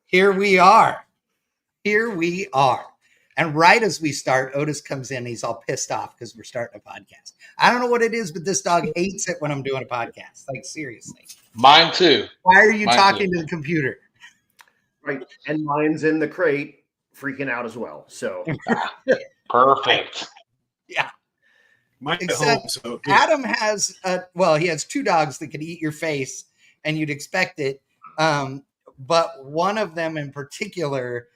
Here we are. Here we are. And right as we start, Otis comes in. He's all pissed off because we're starting a podcast. I don't know what it is, but this dog hates it when I'm doing a podcast. Like, seriously. Mine too. Why are you talking to the computer? Right. And mine's in the crate freaking out as well. So perfect. Yeah. Mine's at Except home, so Adam has, he has two dogs that could eat your face, and you'd expect it. But one of them in particular,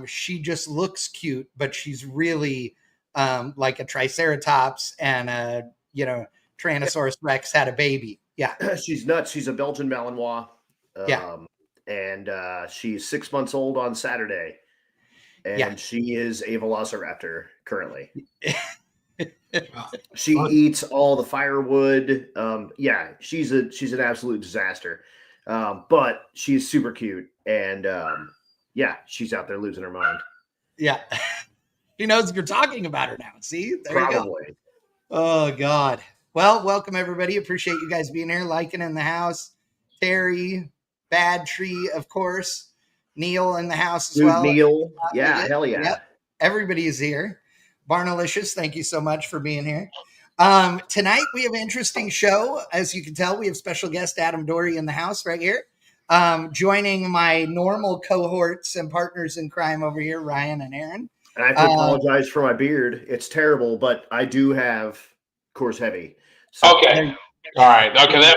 she just looks cute, but she's really like a Triceratops and a, Tyrannosaurus Rex had a baby. Yeah. She's nuts. She's a Belgian Malinois. Yeah. And she's 6 months old on Saturday. And she is a velociraptor currently. She eats all the firewood. She's an absolute disaster. But she's super cute. And she's out there losing her mind. Yeah. She knows you're talking about her now. See? There Probably. you go. Oh, God. Well, welcome, everybody. Appreciate you guys being here. Liking in the house. Terry, Bad Tree, of course. Neil in the house as well. Neil. Yeah, hell yeah. Yep. Everybody is here. Barnalicious, thank you so much for being here. Tonight, we have an interesting show. As you can tell, we have special guest Adam Dory in the house right here. Joining my normal cohorts and partners in crime over here, Ryan and Aaron. And I have to apologize for my beard. It's terrible, but I do have Coors Heavy. So. Okay. All right. Okay,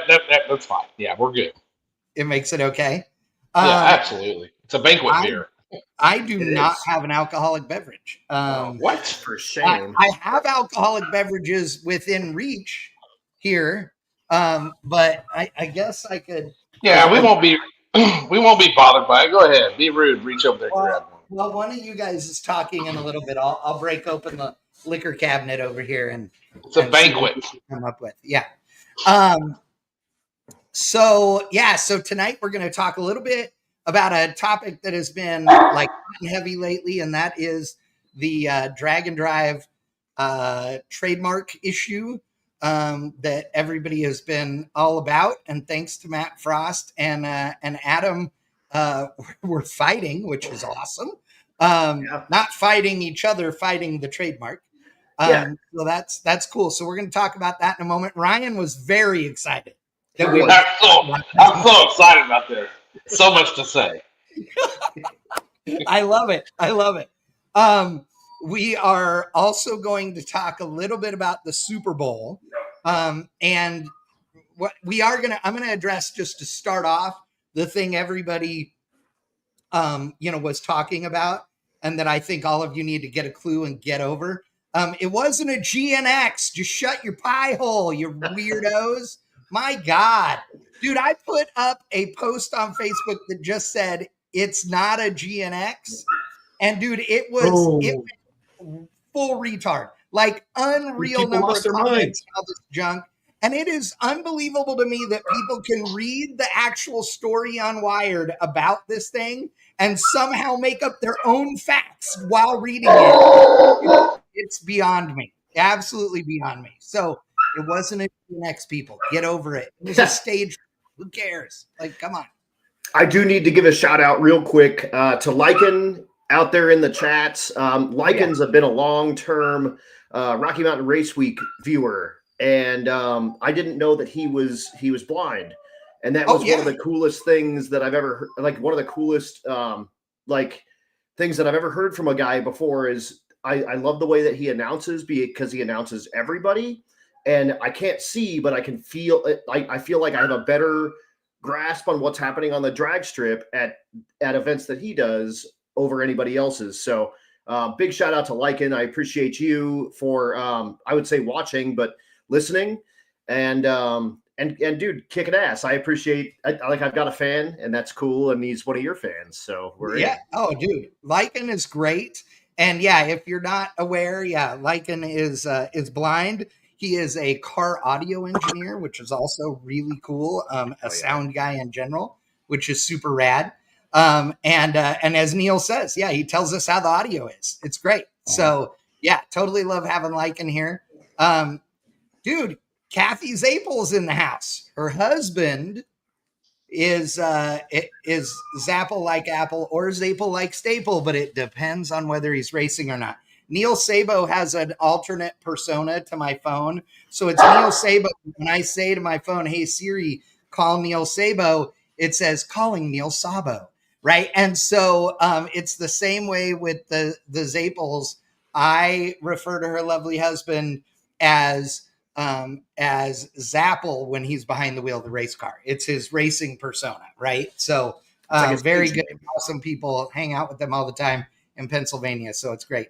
that's fine. Yeah, we're good. It makes it okay? Yeah, absolutely. It's a banquet beer. I do not have an alcoholic beverage. What? For shame. I have alcoholic beverages within reach here, but I guess I could. Yeah, we won't be bothered by it. Go ahead, be rude. Reach over there, grab one. Well, one of you guys is talking in a little bit. I'll break open the liquor cabinet over here and it's a banquet. Come up with So tonight we're going to talk a little bit about a topic that has been like heavy lately, and that is the drag and drive trademark issue that everybody has been all about. And thanks to Matt Frost and Adam, we're fighting, which is awesome. Not fighting each other, fighting the trademark. So that's cool. So we're going to talk about that in a moment. Ryan was very excited. I'm so excited about this. So much to say. I love it. We are also going to talk a little bit about the Super Bowl. And what I'm going to address, just to start off, the thing everybody, was talking about, and that I think all of you need to get a clue and get over. It wasn't a GNX. Just shut your pie hole, you weirdos. My God, dude, I put up a post on Facebook that just said it's not a GNX. And dude, it was full retard, like unreal number of comments, all this junk. And it is unbelievable to me that people can read the actual story on Wired about this thing and somehow make up their own facts while reading it. It's beyond me. Absolutely beyond me. So it wasn't a GNX, people. Get over it. It was a stage. Who cares? Like, come on. I do need to give a shout out real quick to Lycan out there in the chats. Lycan's have been a long-term Rocky Mountain Race Week viewer. And I didn't know that he was blind. And that was one of the coolest things that I've ever heard. Like, one of the coolest things that I've ever heard from a guy before is I love the way that he announces, because he announces everybody. And I can't see, but I can feel it. I feel like I have a better grasp on what's happening on the drag strip at events that he does over anybody else's. So big shout out to Lycan. I appreciate you for, I would say watching, but listening and dude, kicking ass. I appreciate, I've got a fan, and that's cool. And he's one of your fans. So we're in. Oh, dude, Lycan is great. And if you're not aware, Lycan is blind. He is a car audio engineer, which is also really cool. Sound guy in general, which is super rad. And as Neil says, he tells us how the audio is. It's great. So totally love having Lycan here. Dude, Kathy Zapel's in the house. Her husband is Zapple like Apple or Zapple like Staple, but it depends on whether he's racing or not. Neil Sabo has an alternate persona to my phone. So it's Neil Sabo. When I say to my phone, hey, Siri, call Neil Sabo, it says calling Neil Sabo, right? And so it's the same way with the Zapples. I refer to her lovely husband as Zapple when he's behind the wheel of the race car. It's his racing persona, right? So very good, awesome people. Hang out with them all the time in Pennsylvania, so it's great.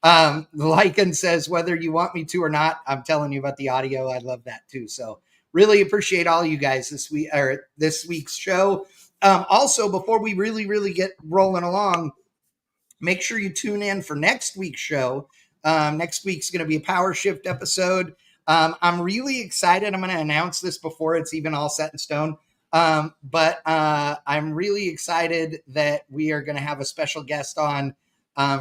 Lycan says, whether you want me to or not, I'm telling you about the audio. I love that too. So really appreciate all you guys this week or this week's show. Also, before we really get rolling along, make sure you tune in for next week's show. Next week's going to be a power shift episode. I'm really excited. I'm going to announce this before it's even all set in stone. But I'm really excited that we are going to have a special guest on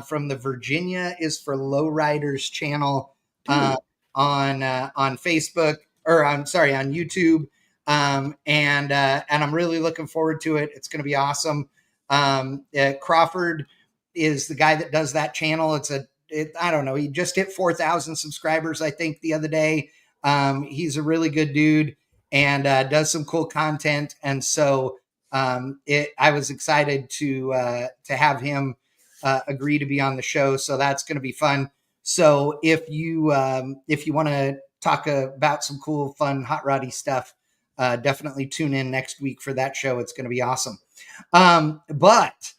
from the Virginia is for Lowriders channel on Facebook, or I'm sorry, on YouTube. And I'm really looking forward to it. It's going to be awesome. Crawford is the guy that does that channel. I don't know. He just hit 4,000 subscribers, I think, the other day. He's a really good dude and does some cool content. And so I was excited to have him agree to be on the show. So that's going to be fun. So if you want to talk about some cool, fun, hot roddy stuff, definitely tune in next week for that show. It's going to be awesome. But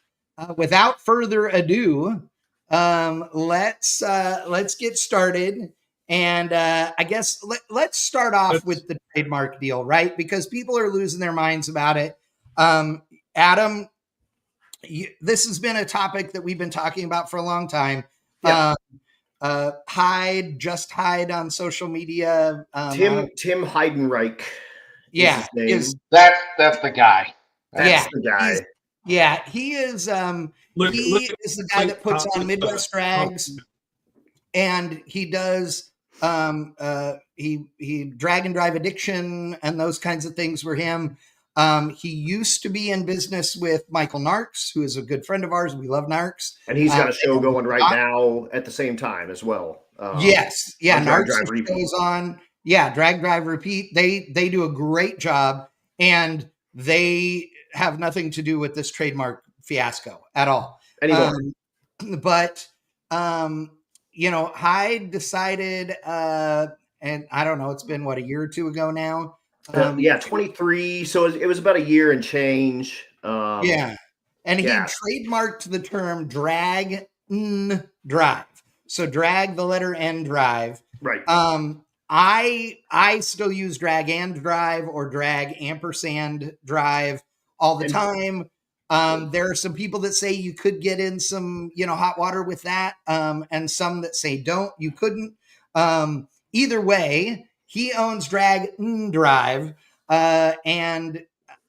without further ado, let's get started. And I guess let's start off with the trademark deal, right? Because people are losing their minds about it. Adam, this has been a topic that we've been talking about for a long time. Yeah. Hyde on social media. Tim Heidenreich. Yeah, that's the guy. That's the guy. He is. He is the guy that puts on Midwest Drags, and he does. He drag and drive addiction and those kinds of things were him. He used to be in business with Michael Narks, who is a good friend of ours. We love Narks, and he's got a show going right now at the same time as well. Yes, yeah, Narks goes on. Yeah, Drag Drive Repeat. They do a great job, and they have nothing to do with this trademark fiasco at all anymore. But Hyde decided, and I don't know, it's been a year or two ago now. 23. So it was about a year and change. And he trademarked the term drag drive. So drag, the letter N, drive. Right. I still use drag and drive or drag ampersand drive all the time. There are some people that say you could get in some, hot water with that. And some that say you couldn't. Either way, he owns drag drive. And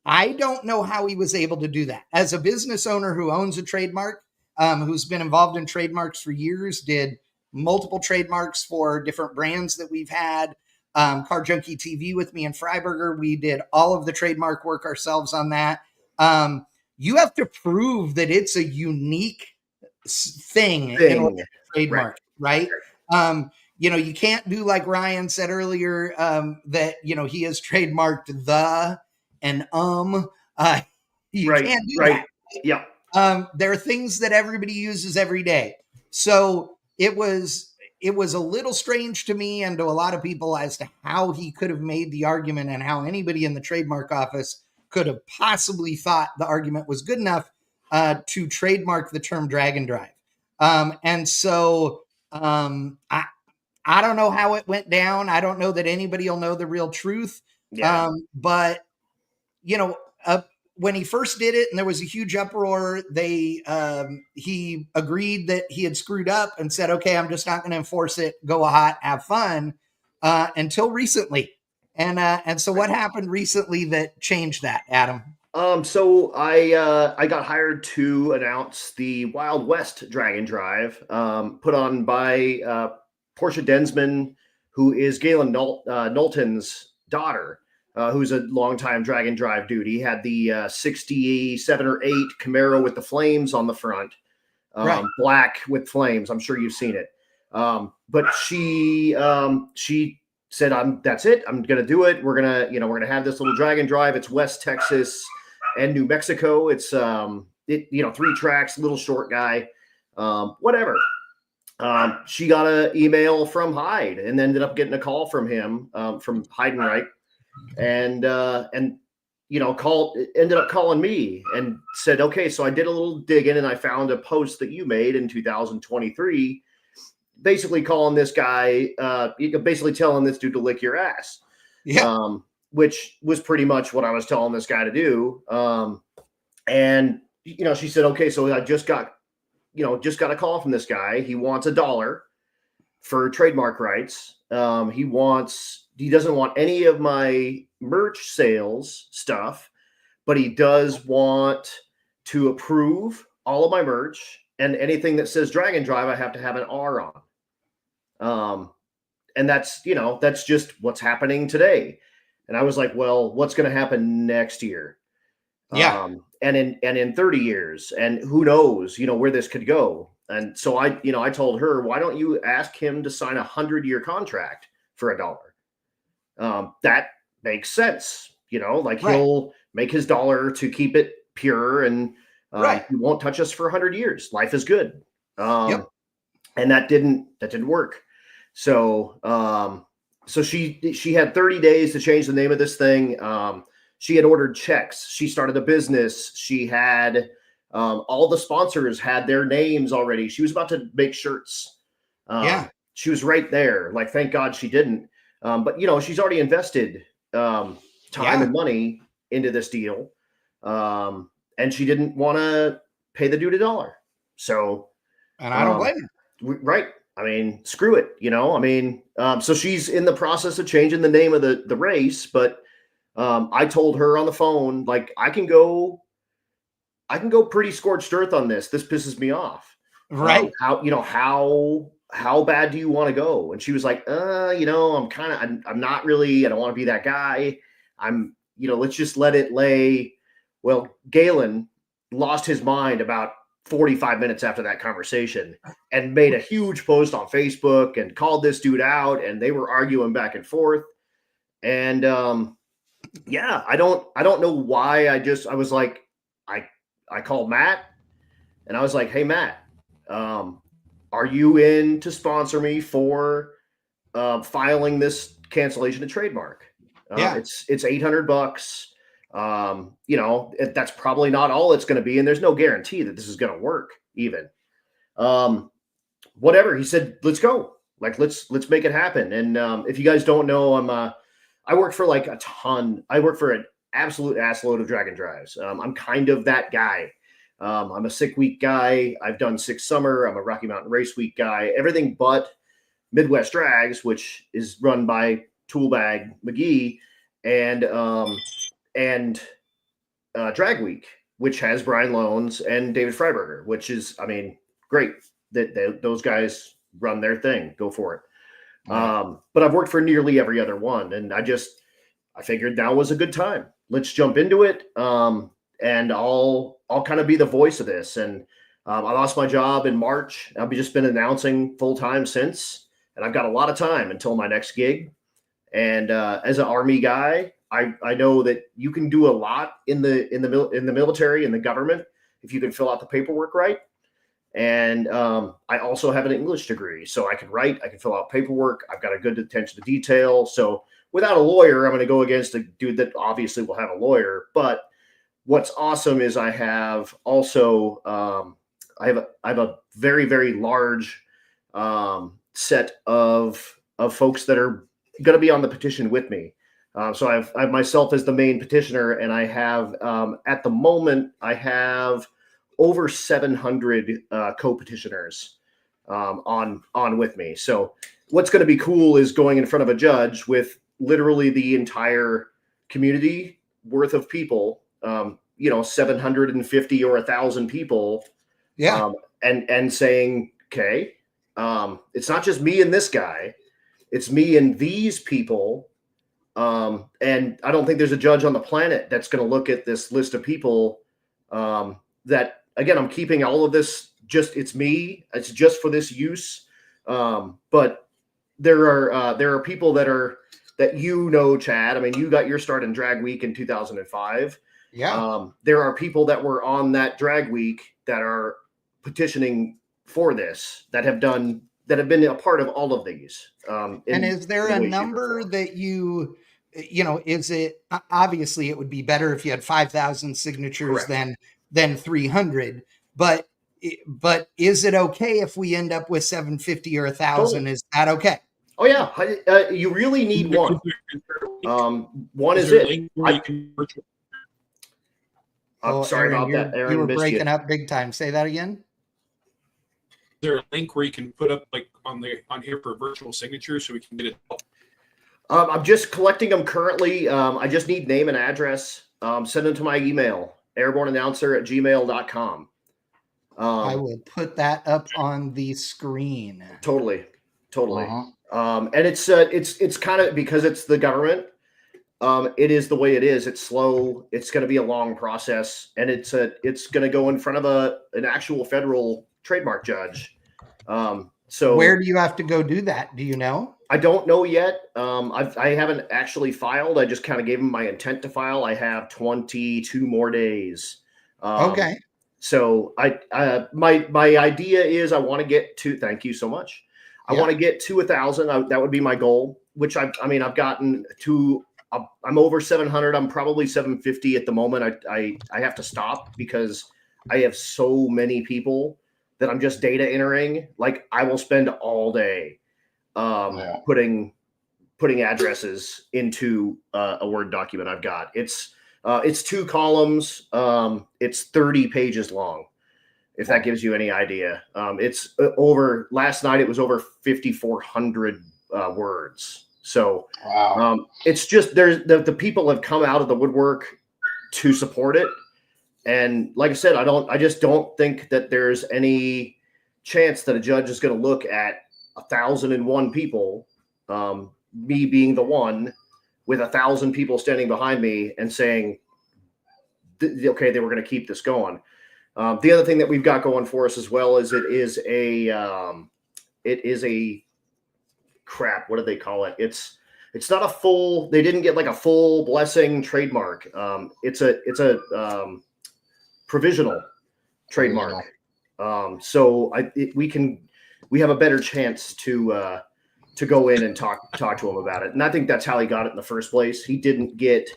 I don't know how he was able to do that. As a business owner who owns a trademark, who's been involved in trademarks for years, did multiple trademarks for different brands that we've had. Car Junkie TV with me and Freiberger, we did all of the trademark work ourselves on that. You have to prove that it's a unique thing in order to trademark, right? You can't do like Ryan said earlier, that, he has trademarked the and you can't do that. Yeah. There are things that everybody uses every day. So it was a little strange to me and to a lot of people as to how he could have made the argument and how anybody in the trademark office could have possibly thought the argument was good enough to trademark the term drag and drive. And so I don't know how it went down. I don't know that anybody will know the real truth. Yeah. But when he first did it and there was a huge uproar, he agreed that he had screwed up and said, okay, I'm just not going to enforce it. Go hot, have fun, until recently. And so what happened recently that changed that, Adam? So I got hired to announce the Wild West Drag and Drive, put on by Portia Densman, who is Galen Knowlton's daughter. who's a longtime drag and drive dude. He had the 67 or 8 Camaro with the flames on the front, black with flames. I'm sure you've seen it. But she said, that's it. I'm going to do it. We're going to have this little drag and drive. It's West Texas and New Mexico. It's 3 tracks, little short guy, whatever. She got an email from Hyde and ended up getting a call from him, from Heidenreich, and ended up calling me and said, okay, so I did a little digging and I found a post that you made in 2023, basically calling this guy, basically telling this dude to lick your ass. Yeah. Which was pretty much what I was telling this guy to do. And she said, okay, so I just got a call from this guy. He wants $1 for trademark rights. He doesn't want any of my merch sales stuff, but he does want to approve all of my merch, and anything that says drag and drive, I have to have an R on. And that's just what's happening today. And I was like, well, what's going to happen next year? Yeah. And in 30 years, and who knows, where this could go. And so I told her, why don't you ask him to sign a 100-year contract for $1? That makes sense. He'll make his dollar to keep it pure, and he won't touch us for 100 years. Life is good. And that didn't work. So, so she had 30 days to change the name of this thing. She had ordered checks. She started a business. She had all the sponsors had their names already. She was about to make shirts. She was right there. Like, thank God she didn't. But she's already invested time and money into this deal. And she didn't want to pay the dude $1. So, and I don't blame her. Right. I mean, screw it. So she's in the process of changing the name of the race, but I told her on the phone, like, I can go pretty scorched earth on this. This pisses me off. Right. How bad do you want to go? And she was like, I'm not really, I don't want to be that guy. Let's just let it lay. Well, Galen lost his mind about 45 minutes after that conversation and made a huge post on Facebook and called this dude out, and they were arguing back and forth. And, I don't know why. I was like, I called Matt and I was like, hey, Matt, are you in to sponsor me for filing this cancellation of trademark? It's $800. That's probably not all it's going to be, and there's no guarantee that this is going to work even. Whatever. He said, let's go. Like, let's make it happen. And if you guys don't know, I work for like a ton. I work for an absolute assload of drag and drives. I'm kind of that guy. I'm a 6 week guy. I've done 6 summer. I'm a Rocky Mountain Race Week guy. Everything but Midwest Drags, which is run by Toolbag McGee, and Drag Week, which has Brian Loans and David Freiberger, which is, great that those guys run their thing. Go for it. Right. But I've worked for nearly every other one, and I figured now was a good time. Let's jump into it. And I'll kind of be the voice of this. And I lost my job in March. I've just been announcing full time since, and I've got a lot of time until my next gig. And as an Army guy, I know that you can do a lot in the military and the government if you can fill out the paperwork right. And I also have an English degree, so I can write, I can fill out paperwork. I've got a good attention to detail. So without a lawyer, I'm going to go against a dude that obviously will have a lawyer. But what's awesome is I have also I have a very, very large set of folks that are going to be on the petition with me. So I have myself as the main petitioner, and I have at the moment I have over 700 co-petitioners on with me. So what's going to be cool is going in front of a judge with literally the entire community worth of people, 750 or 1,000 people. Yeah. And saying, okay, it's not just me and this guy, it's me and these people And I don't think there's a judge on the planet that's going to look at this list of people that, again, I'm keeping all of this it's me. It's just for this use. But there are people that Chad. I mean, you got your start in Drag Week in 2005. Yeah. There are people that were on that Drag Week that are petitioning for this, that have been a part of all of these. And is there a number that is it, obviously it would be better if you had 5,000 signatures than 300, but is it okay if we end up with 750 or 1,000? Is that okay? Oh yeah. You really need one. One is it. I'm sorry Aaron, about that, Aaron. You were breaking up big time. Say that again. Is there a link where you can put up on here for virtual signatures so we can get it? I'm just collecting them currently. I just need name and address. Send them to my email, airborneannouncer@gmail.com. I will put that up on the screen. Totally. And it's kind of, because it's the government. It is the way it is. It's slow. It's going to be a long process, and it's going to go in front of an actual federal trademark judge. So where do you have to go do that? Do you know? I don't know yet. I haven't actually filed. I just kind of gave them my intent to file. I have 22 more days. Okay. So my idea is I want to get to. Thank you so much. I want to get to 1,000. That would be my goal. Which I've gotten to. I'm over 700. I'm probably 750 at the moment. I have to stop because I have so many people that I'm just data entering. Like, I will spend all day putting addresses into a Word document I've got. It's 2 columns. It's 30 pages long, if that gives you any idea. It's last night it was over 5,400 words. So wow. It's just, there's the people have come out of the woodwork to support it. And like I said, I just don't think that there's any chance that a judge is going to look at 1,001 people, me being the one with 1,000 people standing behind me and saying, okay, they were going to keep this going. The other thing that we've got going for us as well is it is a crap. What do they call it? It's not a full, they didn't get like a full blessing trademark. It's a provisional trademark. So we have a better chance to go in and talk to him about it. And I think that's how he got it in the first place. He didn't get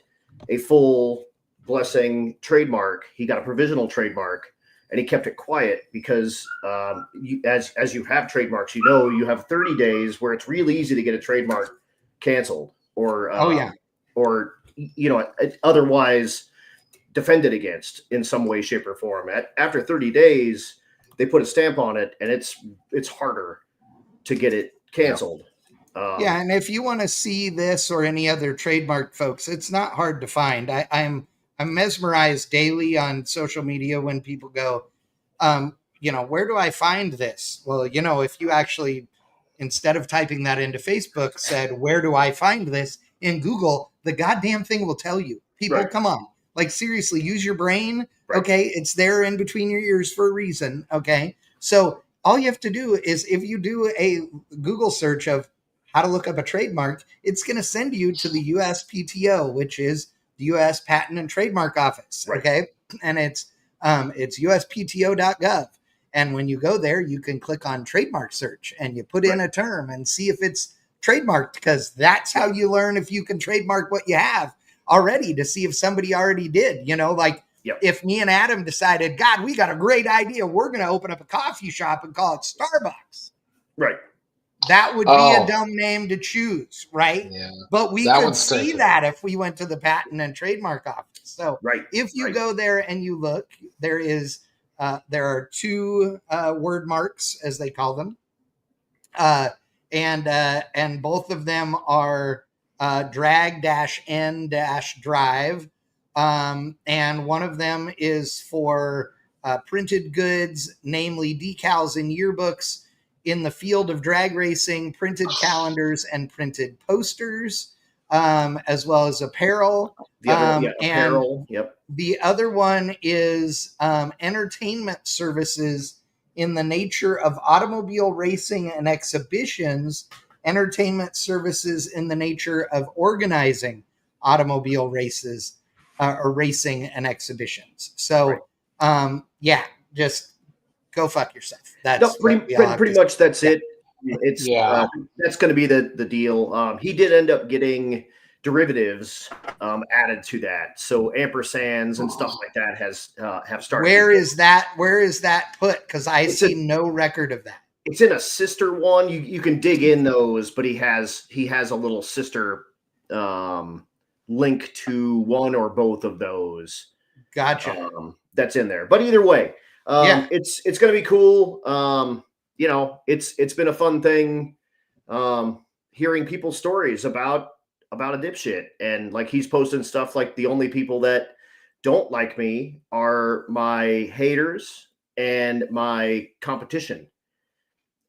a full blessing trademark. He got a provisional trademark, and he kept it quiet because as you have trademarks, you have 30 days where it's really easy to get a trademark canceled or otherwise defended against in some way, shape, or form. After 30 days, they put a stamp on it, and it's harder to get it canceled. And if you want to see this or any other trademark, folks, it's not hard to find. I'm mesmerized daily on social media when people go, where do I find this? Well, if you actually, instead of typing that into Facebook, said, where do I find this in Google, the goddamn thing will tell you. People, Come on. Like, seriously, use your brain. Right. Okay. It's there in between your ears for a reason. Okay. So all you have to do is, if you do a Google search of how to look up a trademark, it's going to send you to the USPTO, which is the U.S. Patent and Trademark Office. Right. Okay. And it's uspto.gov. And when you go there, you can click on trademark search and you put in a term and see if it's trademarked, because that's how you learn if you can trademark what you have already, to see if somebody already did. If me and Adam decided, God, we got a great idea, we're going to open up a coffee shop and call it Starbucks. Right. That would be a dumb name to choose, right? Yeah. But we could see that if we went to the Patent and Trademark Office. So if you go there and you look, there are 2 word marks, as they call them. And both of them are drag-n-drive. And one of them is for printed goods, namely decals and yearbooks in the field of drag racing, printed calendars, and printed posters. as well as apparel. The other one, And apparel. Yep. the other one is entertainment services in the nature of automobile racing and exhibitions, entertainment services in the nature of organizing automobile races or racing and exhibitions. So, yeah, just go fuck yourself. That's No, pretty much that's it. It's that's going to be the deal. He did end up getting derivatives added to that, so ampersands and stuff like that have started. Where is that put? Because I see no record of that. It's in a sister one. You can dig in those, but he has a little sister link to one or both of those. Gotcha. That's in there. But either way, it's going to be cool. You know, it's been a fun thing hearing people's stories about a dipshit, and like he's posting stuff like the only people that don't like me are my haters and my competition.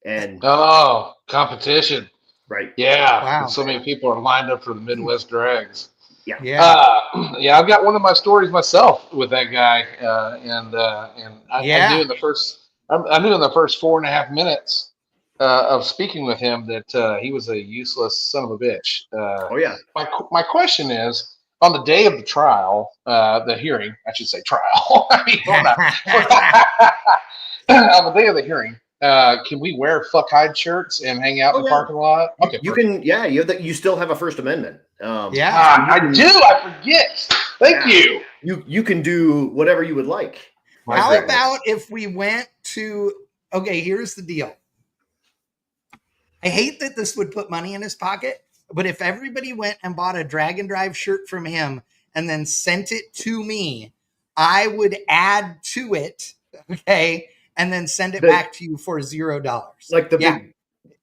And competition. Right. Yeah. Wow. So many people are lined up for the Midwest Drags. Yeah. Yeah. I've got one of my stories myself with that guy. And I knew in the first 4.5 minutes of speaking with him that he was a useless son of a bitch. My question is, on the day of the trial, the hearing, I should say trial. I mean, on the day of the hearing, can we wear fuck hide shirts and hang out in the parking lot? Okay, you can. Yeah, you still have a First Amendment. I do. I forget. Thank you. You can do whatever you would like. How about if we went to? Okay, here's the deal. I hate that this would put money in his pocket, but if everybody went and bought a Drag and Drive shirt from him and then sent it to me, I would add to it. Okay. And then send it back to you for $0. Like the big.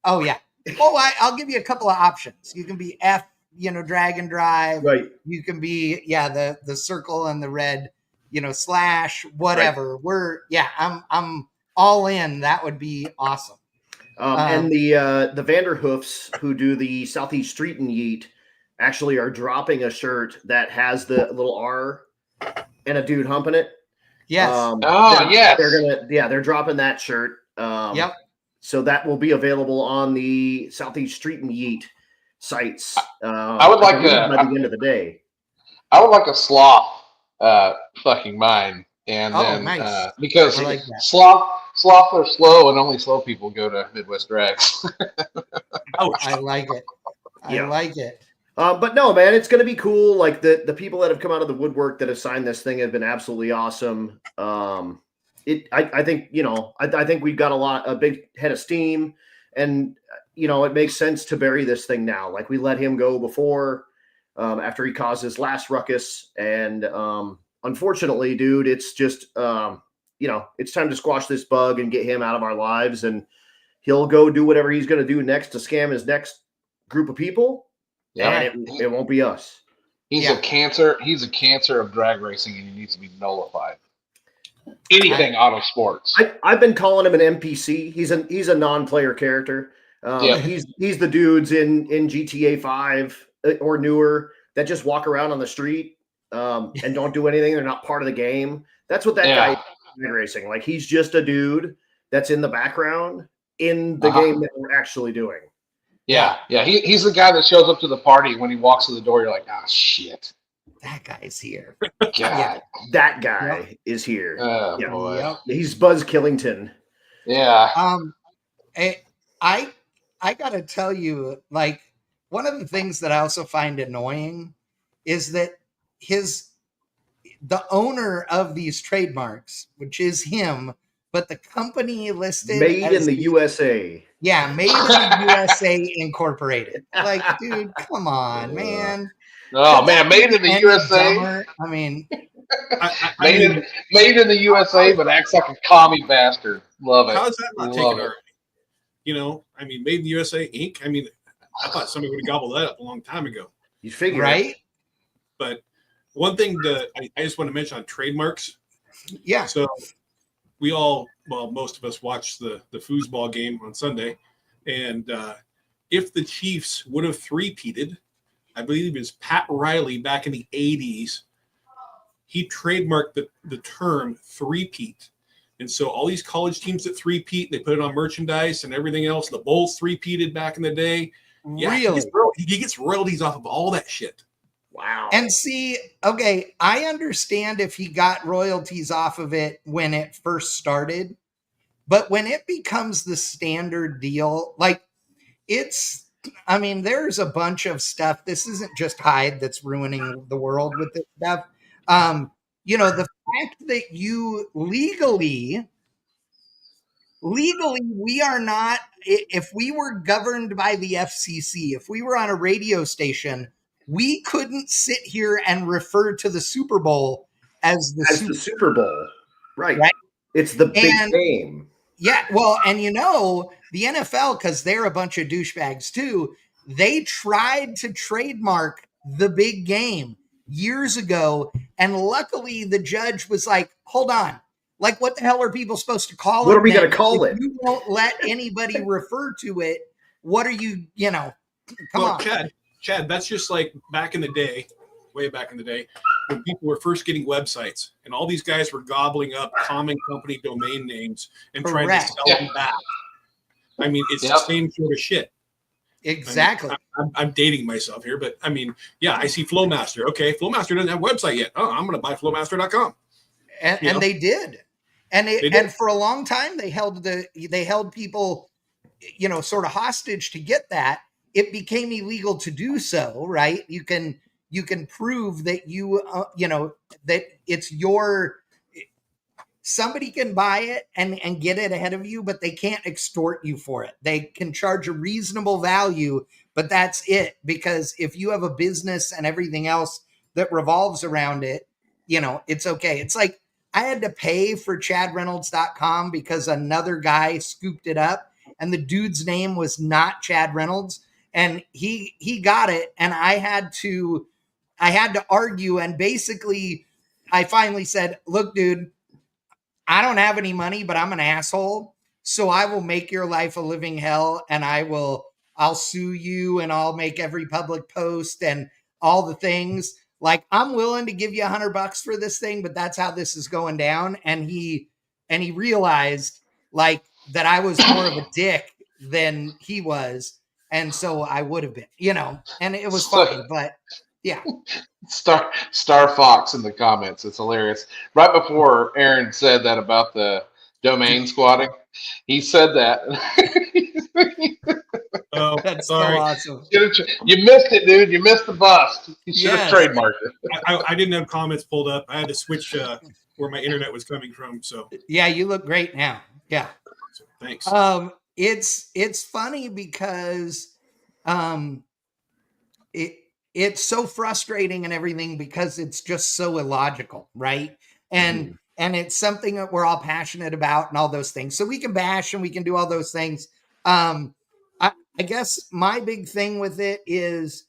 Oh yeah. Oh, I'll give you a couple of options. You can be Drag and Drive. Right. You can be the circle and the red, slash whatever. Right. I'm all in. That would be awesome. And the Vanderhoofs who do the Southeast Street and Yeet actually are dropping a shirt that has the little R and a dude humping it. Yes. Yes. They're dropping that shirt. Yep. So that will be available on the Southeast Street and Yeet sites. I would like by the end of the day. I would like a sloth fucking mine, and then nice. Because like sloth are slow, and only slow people go to Midwest Drags. I like it. I like it. But no, man, it's going to be cool. Like the people that have come out of the woodwork that have signed this thing have been absolutely awesome. I think, I think we've got a big head of steam, and, it makes sense to bury this thing now. Like we let him go before, after he caused his last ruckus. And, unfortunately, dude, it's just, it's time to squash this bug and get him out of our lives, and he'll go do whatever he's going to do next to scam his next group of people. Yeah, and it won't be us. He's a cancer. He's a cancer of drag racing, and he needs to be nullified. Anything auto sports. I've been calling him an NPC. He's a non-player character. He's the dudes in GTA 5 or newer that just walk around on the street and don't do anything. They're not part of the game. That's what that guy is drag racing. Like he's just a dude that's in the background in the game that we're actually doing. Yeah. He's the guy that shows up to the party. When he walks to the door, you're like, shit. That guy's here. God. That guy is here. Oh, boy. Yep. He's Buzz Killington. Yeah. I got to tell you, like, one of the things that I also find annoying is that the owner of these trademarks, which is him, but the company listed made in the USA. Yeah, made in the USA Incorporated. Like, dude, come on, man. Oh man, made in the USA. Dumber? I mean, made in the USA, but acts like a commie bastard. Love it. How is that not taken already? Made in the USA Inc. I thought somebody would have gobbled that up a long time ago. You figure, right? But one thing that I just want to mention on trademarks. Yeah. So most of us watched the foosball game on Sunday, and if the Chiefs would have three-peated, I believe it was Pat Riley back in the 80s. He trademarked the term three-peat. And so all these college teams that three-peat, they put it on merchandise and everything else. The Bulls three-peated back in the day. Yeah, Really? he gets royalties off of all that shit. Wow. And see, okay, I understand if he got royalties off of it when it first started, but when it becomes the standard deal, like there's a bunch of stuff. This isn't just Hyde that's ruining the world with this stuff. The fact that you legally, we are not, if we were governed by the FCC, if we were on a radio station, we couldn't sit here and refer to the Super Bowl as the Super Bowl. Right. It's the big game. Yeah. Well, and the NFL, because they're a bunch of douchebags too, they tried to trademark the big game years ago. And luckily the judge was like, hold on. Like, what the hell are people supposed to call it? What are we going to call it? You won't let anybody refer to it. What are you, come on. Chad, that's just like back in the day, way back in the day, when people were first getting websites and all these guys were gobbling up common company domain names and trying to sell them back. I mean, it's the same sort of shit. Exactly. I'm dating myself here, but I mean, I see Flowmaster. Okay, Flowmaster doesn't have a website yet. Oh, I'm going to buy flowmaster.com. And they did. And for a long time, they held people, sort of hostage to get that. It became illegal to do so, right? You can prove that that it's somebody can buy it and get it ahead of you, but they can't extort you for it. They can charge a reasonable value, but that's it. Because if you have a business and everything else that revolves around it, it's okay. It's like I had to pay for chadreynolds.com because another guy scooped it up and the dude's name was not Chad Reynolds. And he got it, and I had to argue, and basically I finally said, look, dude, I don't have any money, but I'm an asshole, so I will make your life a living hell, and I'll sue you, and I'll make every public post and all the things. Like, I'm willing to give you $100 for this thing, but that's how this is going down. And he realized like that I was more of a dick than he was. And so I would have been, and it was funny, but yeah. Star Fox in the comments. It's hilarious. Right before Aaron said that about the domain squatting, he said that. Oh, that's sorry. so awesome. You missed it, dude. You missed the bust. You should have trademarked it. I didn't have comments pulled up. I had to switch where my internet was coming from. So yeah, you look great now. Yeah. So, thanks. It's funny because it's so frustrating and everything because it's just so illogical, right? And it's something that we're all passionate about and all those things. So we can bash and we can do all those things. I guess my big thing with it is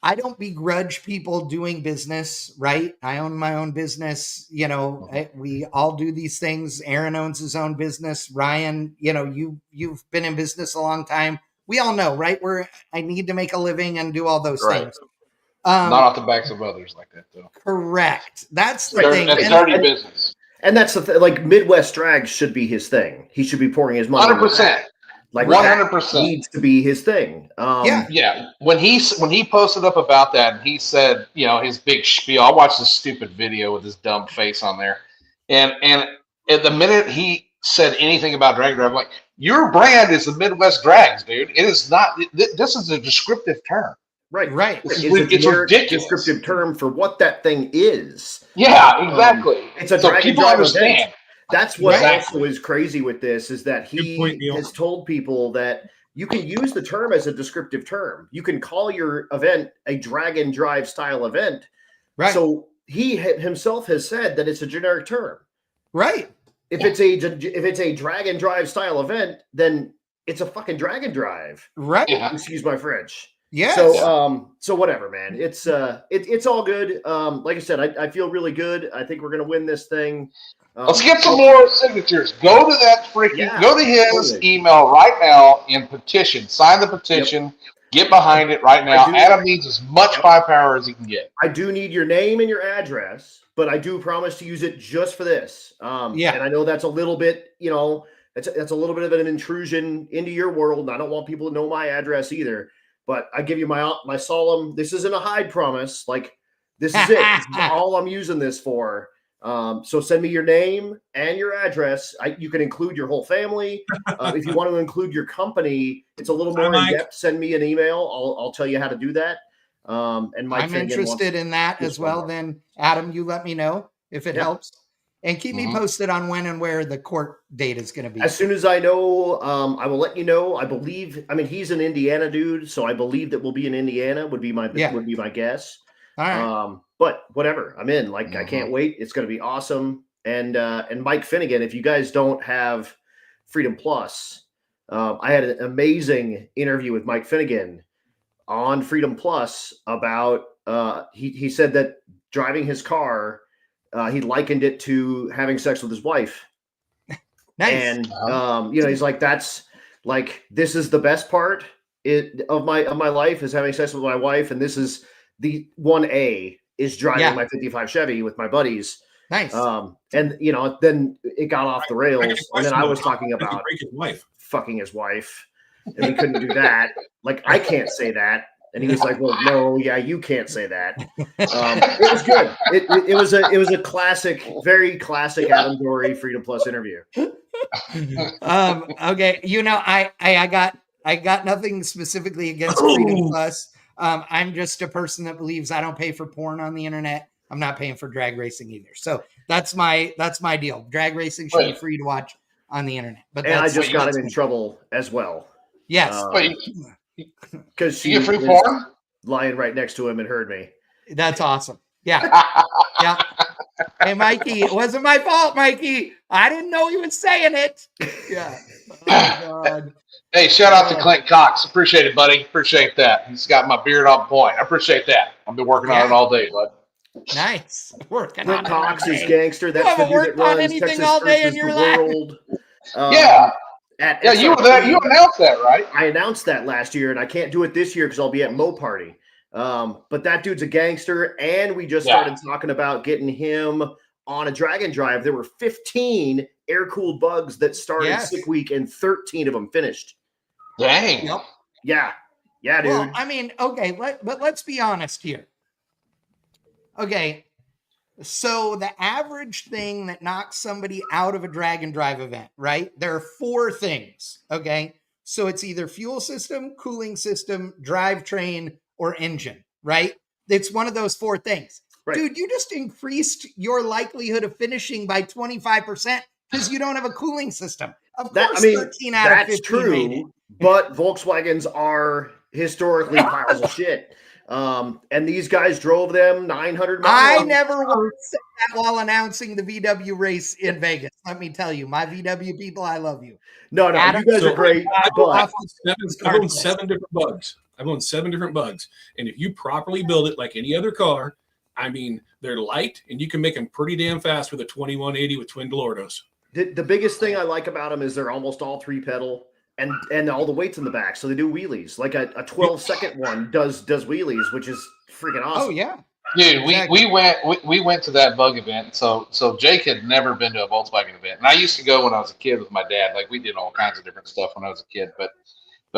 I don't begrudge people doing business, right? I own my own business. We all do these things. Aaron owns his own business. Ryan, you've been in business a long time. We all know, right? I need to make a living and do all those things. Not off the backs of others like that, though. Correct. That's the thing. That's dirty business. And that's the thing. Like, Midwest Drags should be his thing. He should be pouring his money. 100%. Like 100% needs to be his thing. Yeah. When he posted up about that, and he said, his big spiel. I watched this stupid video with his dumb face on there, and at the minute he said anything about drag drive, I'm like, your brand is the Midwest Drags, dude. It is not. This is a descriptive term. Right. It's ridiculous. Descriptive term for what that thing is. Yeah, exactly. It's a so people understand. Event. That's what also is crazy with this is that he has told people that you can use the term as a descriptive term. You can call your event a drag and drive style event. Right. So he himself has said that it's a generic term. Right. If it's a drag and drive style event, then it's a fucking drag and drive. Right. Yeah. Excuse my French. Yeah. So whatever, man. It's all good. Like I said, I feel really good. I think we're gonna win this thing. Let's get some more signatures. Go to that go to his email right now and petition. Sign the petition. Get behind it right now. Adam needs as much firepower as he can get. I do need your name and your address, but I do promise to use it just for this. And I know that's a little bit, that's a little bit of an intrusion into your world. And I don't want people to know my address either. But I give you my solemn. This isn't a hide promise. Like, this is it. This is all I'm using this for. So send me your name and your address. You can include your whole family. If you want to include your company, it's a little more in depth. Send me an email. I'll tell you how to do that. And Mike, I'm interested in that as well. Then Adam, you let me know if it helps, and keep me posted on when and where the court date is going to be. As soon as I know, I will let you know. I believe. I mean, he's an Indiana dude, so I believe that we'll be in Indiana. Would be my guess. All right. But whatever, I'm in. Like, I can't wait. It's going to be awesome. And Mike Finnegan, if you guys don't have Freedom Plus, I had an amazing interview with Mike Finnegan on Freedom Plus about he said that driving his car, he likened it to having sex with his wife. Nice. And he's like, that's like, this is the best part of my life, is having sex with my wife, and this is the 1A is driving my 55 Chevy with my buddies. Nice. And then it got off the rails, and then I was talking about fucking his wife, and we couldn't do that. Like, I can't say that. And he was like, well, no, yeah, you can't say that. It was good. It was a classic, very classic Adam Dory Freedom Plus interview. Okay. I got nothing specifically against Freedom Plus. I'm just a person that believes I don't pay for porn on the internet. I'm not paying for drag racing either. So that's my deal. Drag racing should be free to watch on the internet. But I just got him in trouble as well. Yes. Because she was lying right next to him and heard me. That's awesome. Yeah. Yeah. Hey, Mikey, it wasn't my fault, Mikey. I didn't know he was saying it. Yeah. Oh, God. Hey, shout out to Clint Cox. Appreciate it, buddy. Appreciate that. He's got my beard on point. I appreciate that. I've been working on it all day, bud. Nice. Clint Cox is gangster. That's the dude that runs Texas all day versus in your the life. world. You were there. You announced that, right? I announced that last year, and I can't do it this year because I'll be at Mo Party. But that dude's a gangster, and we just started talking about getting him on a drag and drive. There were 15 air-cooled bugs that started Sick Week, and 13 of them finished. Dang. Yep. Yeah, dude. Well, I mean, okay, but let's be honest here. Okay, so the average thing that knocks somebody out of a drag and drive event, right? There are 4 things, okay? So it's either fuel system, cooling system, drivetrain, or engine, right? It's one of those 4 things. Right. Dude, you just increased your likelihood of finishing by 25% because you don't have a cooling system. Of course, 13 out of 15 true, made it. But Volkswagens are historically piles of shit. And these guys drove them 900 miles. I never would say that while announcing the VW race in Vegas. Let me tell you, my VW people, I love you. No, Adam, you guys are great. I've owned 7 different bugs. I've owned 7 different bugs. And if you properly build it like any other car, I mean, they're light and you can make them pretty damn fast with a 2180 with twin Gallardos. The biggest thing I like about them is they're almost all 3-pedal. And all the weight's in the back, so they do wheelies. Like a 12-second one does wheelies, which is freaking awesome. Oh yeah, dude. We went to that bug event. So Jake had never been to a Volkswagen event, and I used to go when I was a kid with my dad. Like, we did all kinds of different stuff when I was a kid, but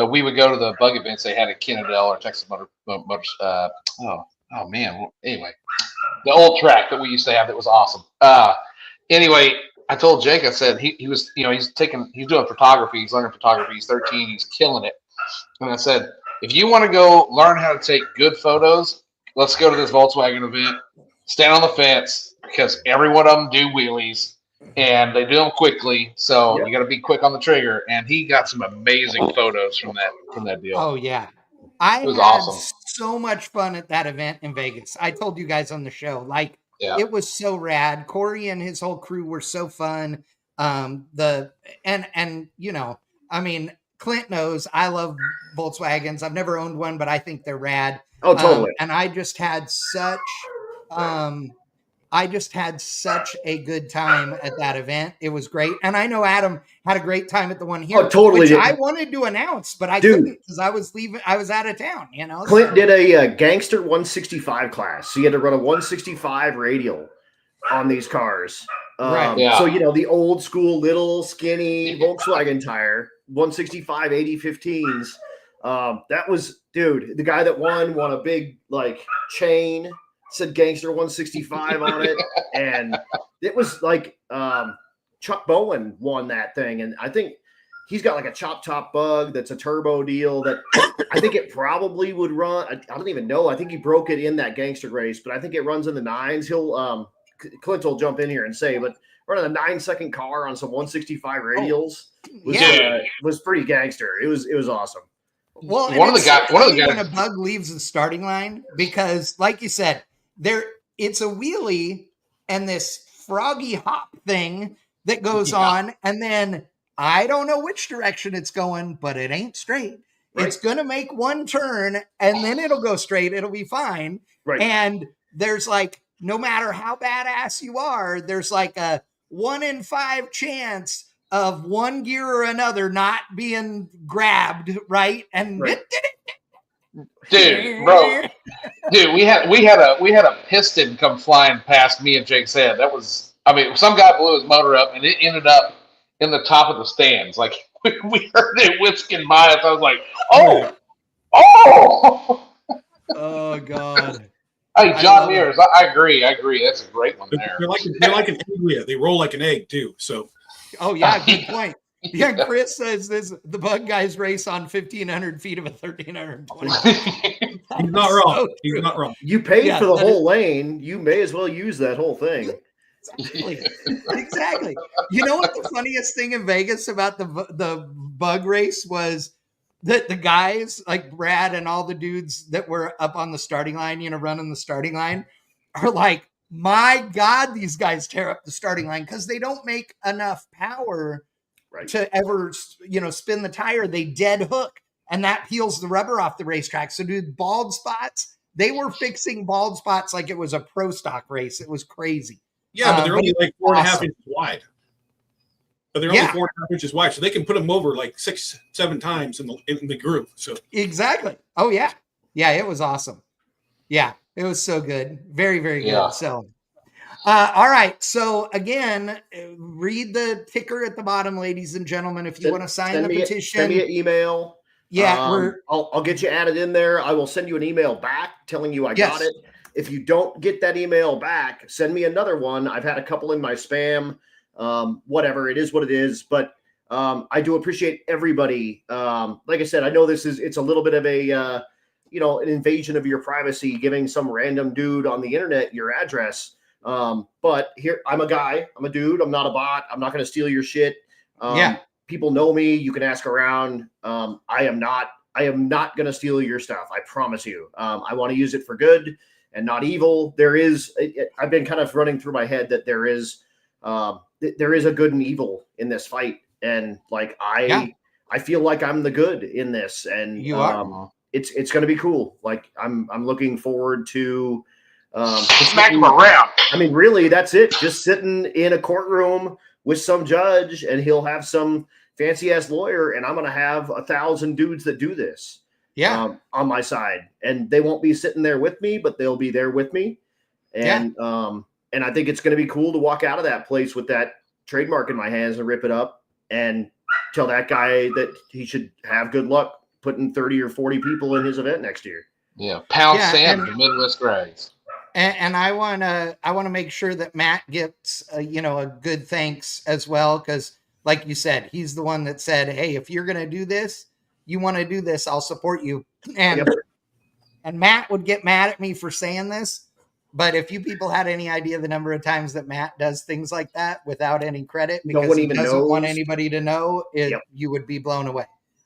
we would go to the bug events. They had a Kennedale or Texas Motor. Oh man. Anyway, the old track that we used to have that was awesome. Anyway. I told Jake, I said he was, he's doing photography. He's learning photography. He's 13. He's killing it. And I said, if you want to go learn how to take good photos, let's go to this Volkswagen event. Stand on the fence, because every one of them do wheelies and they do them quickly. So you got to be quick on the trigger. And he got some amazing photos from that deal. Oh yeah. I had awesome. So much fun at that event in Vegas. I told you guys on the show, it was so rad. Corey and his whole crew were so fun. Clint knows I love Volkswagens. I've never owned one, but I think they're rad. Oh, totally. And I just had such I just had such a good time at that event. It was great. And I know Adam had a great time at the one here, totally which I wanted to announce, but I couldn't because I was leaving. I was out of town, you know. Clint did a gangster 165 class. So you had to run a 165 radial on these cars. Right. Yeah. So, you know, the old school, little skinny Volkswagen tire, 165 80 15s. That was, dude, the guy that won a big like chain, said gangster 165 on it. And it was like Chuck Bowen won that thing. And I think he's got like a chop top bug that's a turbo deal that I think it probably would run. I don't even know. I think he broke it in that gangster race, but I think it runs in the 9s. He'll Clint will jump in here and say, but running a 9-second car on some 165 radials was pretty gangster. It was awesome. Well, one of the guys when a bug leaves the starting line, because like you said, it's a wheelie and this froggy hop thing that goes on, and then I don't know which direction it's going, but it ain't straight. Right. It's going to make one turn and then it'll go straight. It'll be fine. Right. And there's like, no matter how badass you are, there's like a 1 in 5 chance of one gear or another not being grabbed. Right. And dude, we had a piston come flying past me and Jake's head. That was, I mean, some guy blew his motor up and it ended up in the top of the stands. Like we heard it whisking by us. I was like, oh God. Hey, John Mears, I agree. That's a great one there. They're like an egg. They roll like an egg too. So. Oh yeah, good point. Yeah, Chris says the bug guys race on 1,500 feet of a 1,320. He's not wrong. So he's not wrong. You paid for the whole lane. You may as well use that whole thing. Exactly. You know what the funniest thing in Vegas about the bug race was? That the guys like Brad and all the dudes that were up on the starting line, you know, running the starting line, are like, my God, these guys tear up the starting line because they don't make enough power to ever, you know, spin the tire. They dead hook, and that peels the rubber off the racetrack. So, dude, bald spots, they were fixing bald spots like it was a pro stock race. It was crazy. Yeah, but they're only like 4.5 inches wide. But they're only 4.5 inches wide, so they can put them over like 6-7 times in the groove. So exactly. Oh yeah, it was awesome. Yeah, it was so good. Very, very good. Yeah. So, all right. So again, read the ticker at the bottom, ladies and gentlemen. If you want to sign the petition, send me an email. Yeah, I'll get you added in there. I will send you an email back telling you I got it. If you don't get that email back, send me another one. I've had a couple in my spam. Whatever, it is what it is, but I do appreciate everybody. Like I said, I know it's a little bit of a an invasion of your privacy, giving some random dude on the internet your address. But here, I'm a guy, I'm a dude, I'm not a bot, I'm not going to steal your shit. People know me, you can ask around. I am not going to steal your stuff, I promise you. I want to use it for good and not evil. I've been kind of running through my head that there is a good and evil in this fight, and like I feel like I'm the good in this, and you are. It's going to be cool. Like I'm looking forward to smack him around. I mean, really, that's it. Just sitting in a courtroom with some judge, and he'll have some fancy ass lawyer, and I'm going to have 1,000 dudes that do this. On my side, and they won't be sitting there with me, but they'll be there with me, and And I think it's going to be cool to walk out of that place with that trademark in my hands and rip it up and tell that guy that he should have good luck putting 30 or 40 people in his event next year. Yeah, pound sand, the Midwest Grays. And I want to make sure that Matt gets a good thanks as well, because like you said, he's the one that said, "Hey, if you're going to do this, you want to do this, I'll support you." And Matt would get mad at me for saying this. But if you people had any idea the number of times that Matt does things like that without any credit because he doesn't want anybody to know, you would be blown away.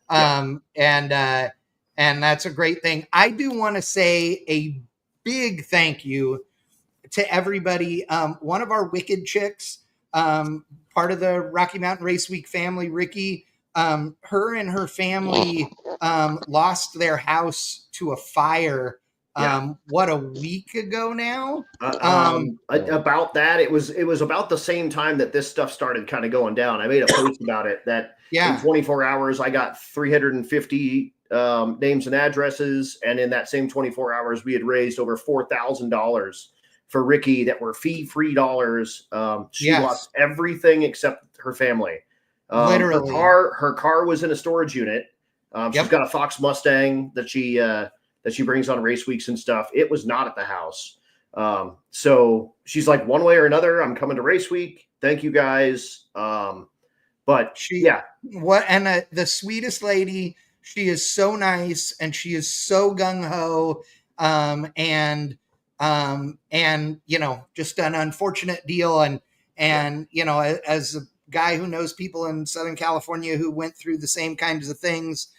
And that's a great thing. I do want to say a big thank you to everybody. One of our wicked chicks, part of the Rocky Mountain Race Week family, Ricky, her and her family lost their house to a fire what, a week ago now? About that, it was about the same time that this stuff started kind of going down. I made a post about it that in 24 hours I got 350 names and addresses, and in that same 24 hours we had raised over $4,000 for Ricky that were fee-free dollars. She lost everything except her family. Literally, her car was in a storage unit. She's got a Fox Mustang that she brings on race weeks and stuff. It was not at the house. So she's like, one way or another, I'm coming to race week. Thank you guys. But the sweetest lady. She is so nice and she is so gung ho. And just an unfortunate deal. And as a guy who knows people in Southern California who went through the same kinds of things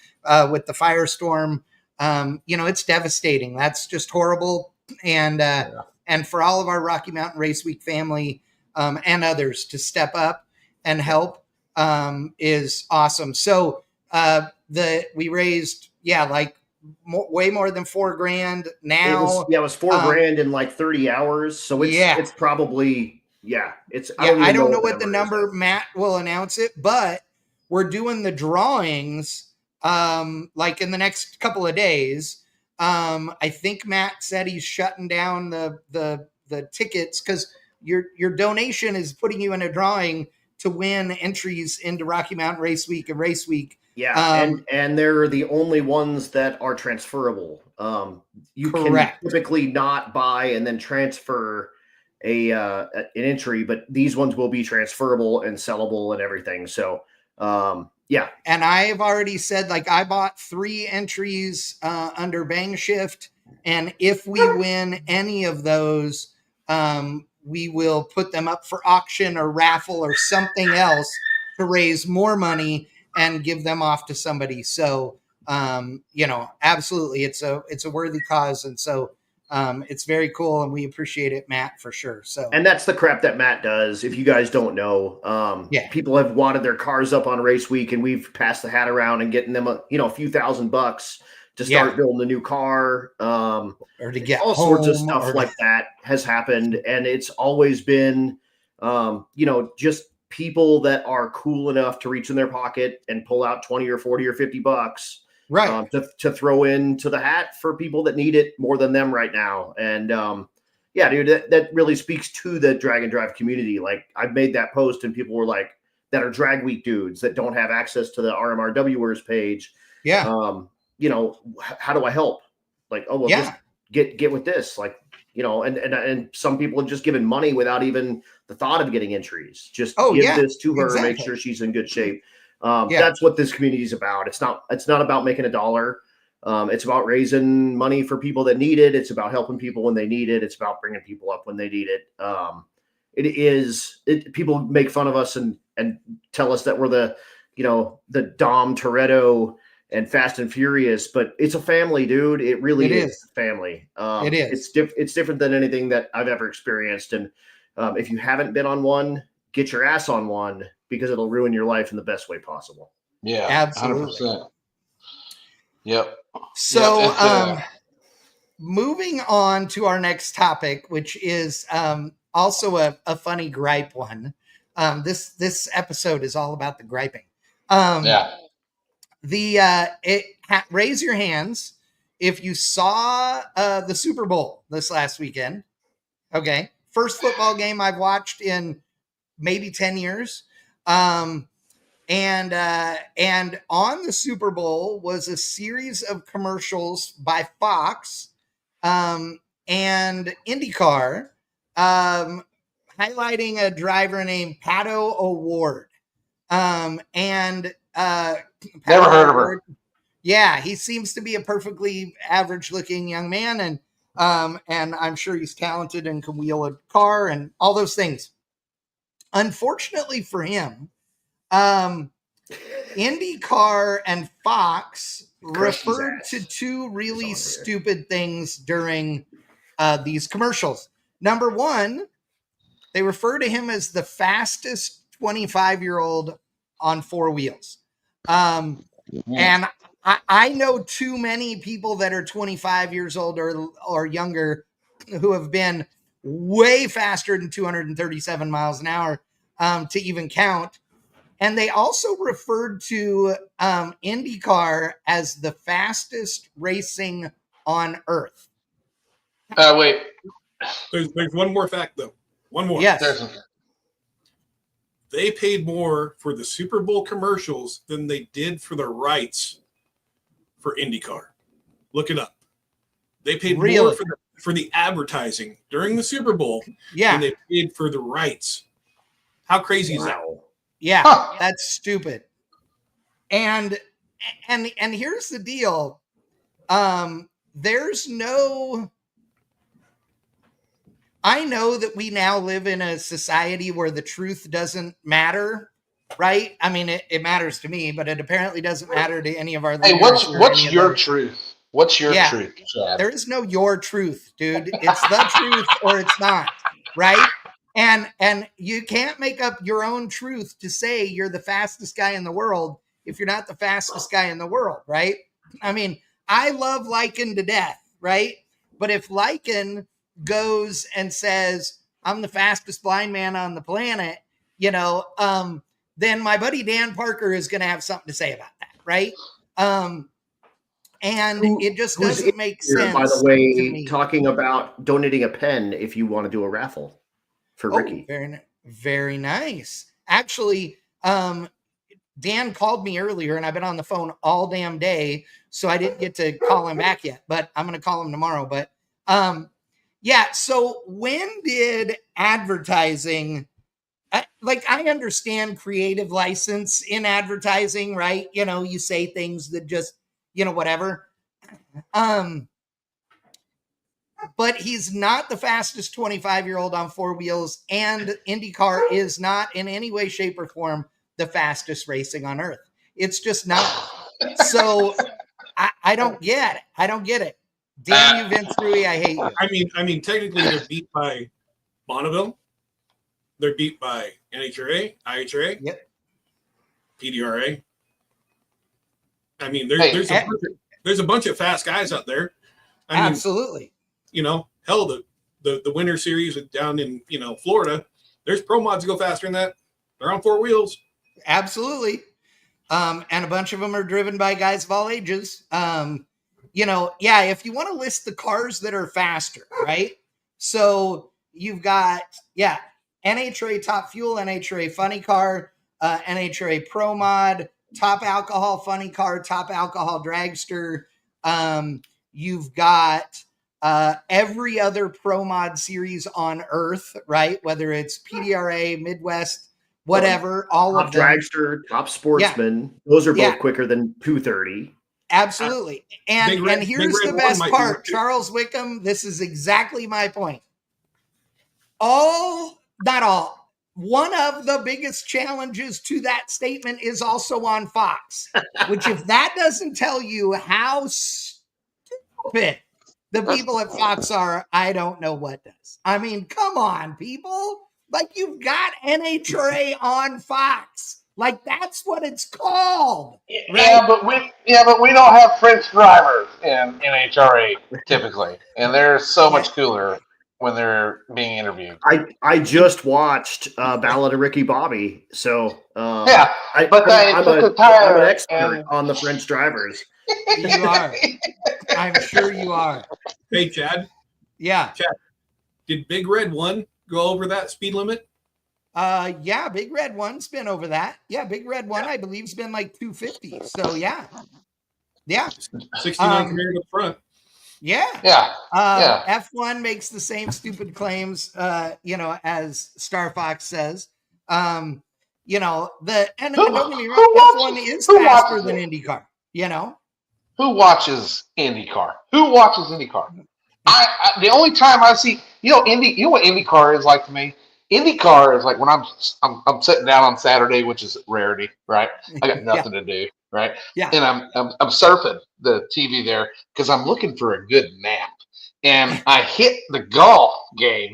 with the firestorm, it's devastating. That's just horrible. And for all of our Rocky Mountain Race Week family and others to step up and help is awesome. So we raised, way more than $4,000 now. It was $4,000 in like 30 hours. So it's probably, I don't know what the number is. Matt will announce it, but we're doing the drawings like in the next couple of days. I think Matt said he's shutting down the tickets because your donation is putting you in a drawing to win entries into Rocky Mountain Race Week and Race Week. Yeah, and they're the only ones that are transferable. You can typically not buy and then transfer an entry, but these ones will be transferable and sellable and everything. So, And I've already said, I bought 3 entries under Bang Shift, and if we win any of those, we will put them up for auction or raffle or something else to raise more money and give them off to somebody. So, absolutely, it's a worthy cause, and so it's very cool, and we appreciate it, Matt, for sure. So, and that's the crap that Matt does. If you guys don't know, people have wadded their cars up on race week, and we've passed the hat around and getting them a few $1,000 to start building a new car, or to get all sorts of stuff like that has happened, and it's always been, just people that are cool enough to reach in their pocket and pull out 20 or 40 or $50, right, to throw into the hat for people that need it more than them right now. And dude, that really speaks to the drag and drive community. Like, I've made that post and people were like, that are drag week dudes that don't have access to the RMRWers page. How do I help? Like, just get with this. Like, and some people have just given money without even the thought of getting entries. Just give this to her, make sure she's in good shape. That's what this community is about. It's not about making a dollar. It's about raising money for people that need it. It's about helping people when they need it. It's about bringing people up when they need it. People make fun of us and tell us that we're the Dom Toretto and Fast and Furious, but it's a family, dude. It really is family. It is. It's different than anything that I've ever experienced. And if you haven't been on one, get your ass on one, because it'll ruin your life in the best way possible. Yeah, absolutely. 100%. Yep. So, moving on to our next topic, which is also a funny gripe one. This episode is all about the griping. Raise your hands if you saw the Super Bowl this last weekend. Okay. First football game I've watched in maybe 10 years. And on the Super Bowl was a series of commercials by Fox and IndyCar highlighting a driver named Pato O'Ward. Never heard of her. Yeah, he seems to be a perfectly average-looking young man, and I'm sure he's talented and can wheel a car and all those things. Unfortunately for him, IndyCar and Fox referred to 2 really stupid things during these commercials. Number one, they refer to him as the fastest 25-year-old on 4 wheels. And I know too many people that are 25 years old or younger who have been way faster than 237 miles an hour to even count. And they also referred to IndyCar as the fastest racing on Earth. Wait. There's one more fact, though. One more. Yes. They paid more for the Super Bowl commercials than they did for the rights for IndyCar. Look it up. They paid more for the advertising during the Super Bowl than they paid for the rights. How crazy is that? Yeah, that's stupid. And here's the deal. There's no... I know that we now live in a society where the truth doesn't matter, right? I mean, it matters to me, but it apparently doesn't matter to any of our leaders. Hey, what's your truth? What's your truth, Chad? There is no your truth, dude. It's the truth or it's not, right? And you can't make up your own truth to say you're the fastest guy in the world if you're not the fastest guy in the world, right? I mean, I love Lycan to death, right? But if Lycan goes and says, I'm the fastest blind man on the planet, then my buddy Dan Parker is going to have something to say about that, right? And it just doesn't make sense. By the way, talking about donating a pen if you want to do a raffle for Ricky. Very, very nice. Actually, Dan called me earlier and I've been on the phone all damn day, so I didn't get to call him back yet, but I'm going to call him tomorrow. But so when did advertising, I understand creative license in advertising, right? You say things that just, whatever. But he's not the fastest 25-year-old on four wheels, and IndyCar is not in any way, shape, or form the fastest racing on Earth. It's just not. So I don't get it. I don't get it. Damn you, Vince Rui, I hate you. I mean, technically they're beat by Bonneville. They're beat by NHRA, IHRA, PDRA. I mean, there's a bunch of fast guys out there. Absolutely. Hell, the Winter Series down in Florida. There's pro mods that go faster than that. They're on four wheels. Absolutely. And a bunch of them are driven by guys of all ages. If you want to list the cars that are faster, right? So you've got, NHRA Top Fuel, NHRA Funny Car, NHRA Pro Mod, Top Alcohol Funny Car, Top Alcohol Dragster. You've got every other Pro Mod series on Earth, right? Whether it's PDRA, Midwest, whatever, all of them. Top Dragster, Top Sportsman. Those are both quicker than 230. Absolutely. And here's the best part, Charles Wickham, this is exactly my point. Not all, one of the biggest challenges to that statement is also on Fox, which if that doesn't tell you how stupid the people at Fox are, I don't know what does. I mean, come on, people. You've got NHRA on Fox. That's what it's called. Right? Yeah, but we don't have French drivers in NHRA typically, and they're so much cooler when they're being interviewed. I just watched Ballad of Ricky Bobby, so I'm an expert on the French drivers. You are. I'm sure you are. Hey, Chad. Yeah. Chad, did Big Red 1 go over that speed limit? Big Red 1's been over that. Yeah, Big Red 1, I believe, has been 250. So yeah. 69 compared up front. Yeah. F1 makes the same stupid claims, as Star Fox says. And don't get me wrong, F1 is faster than IndyCar. Who watches IndyCar? The only time I see, what IndyCar is like to me? IndyCar is like when I'm sitting down on Saturday, which is rarity, right? I got nothing to do, right? Yeah. And I'm surfing the TV there because I'm looking for a good nap. And I hit the golf game,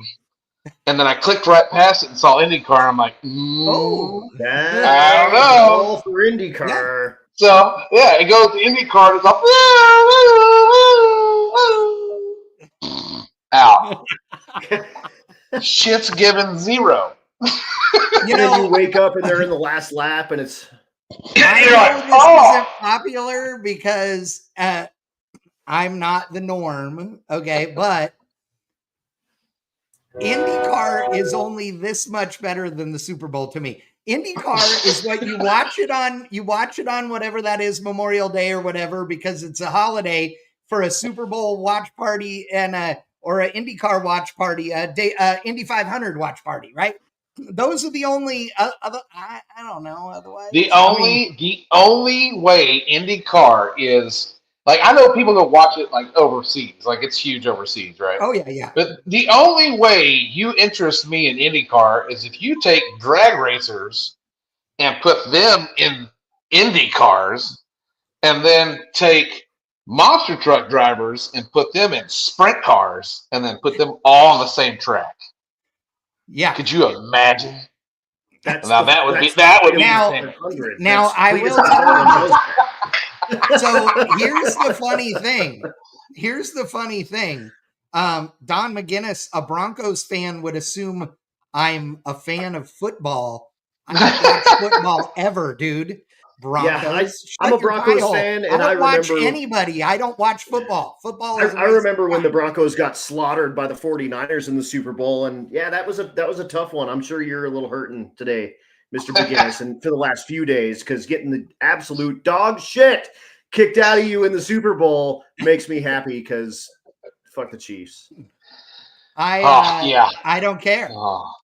and then I clicked right past it and saw IndyCar. And I'm like, I don't know. For IndyCar. So yeah, it goes to IndyCar. It's up. Out. Shit's given 0. And then you wake up and they're in the last lap, and it's. I know this isn't popular because I'm not the norm, okay, but IndyCar is only this much better than the Super Bowl to me. IndyCar is what you watch it on whatever that is, Memorial Day or whatever, because it's a holiday for a Super Bowl watch party or an IndyCar watch party, Indy 500 watch party, right? Those are the only other. I don't know. Otherwise, the only way IndyCar is like, I know people go watch it like overseas, like it's huge overseas, right? Oh yeah. But the only way you interest me in IndyCar is if you take drag racers and put them in Indy cars, and then take monster truck drivers and put them in sprint cars, and then put them all on the same track. Yeah. Could you imagine? That would be now I will tell you. So here's the funny thing. Don McGinnis, a Broncos fan, would assume I'm a fan of football. I don't watch football ever, dude. Broncos. Yeah, I'm a Broncos fan, and I watch remember anybody. I don't watch football. Football is I remember when the Broncos got slaughtered by the 49ers in the Super Bowl, and yeah, that was a tough one. I'm sure you're a little hurting today, Mr. McGinnis, and for the last few days, because getting the absolute dog shit kicked out of you in the Super Bowl makes me happy, because fuck the Chiefs. I don't care.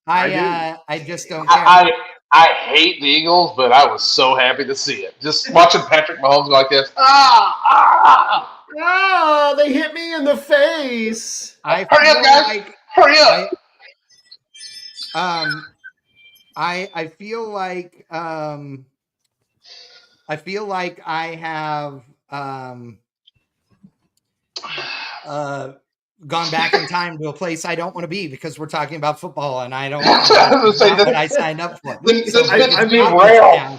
I just don't care. I hate the Eagles, but I was so happy to see it. Just watching Patrick Mahomes go like this. They hit me in the face. Hurry up, guys. Hurry up. I feel like I have gone back in time to a place I don't want to be, because we're talking about football and I don't what I signed up for. So I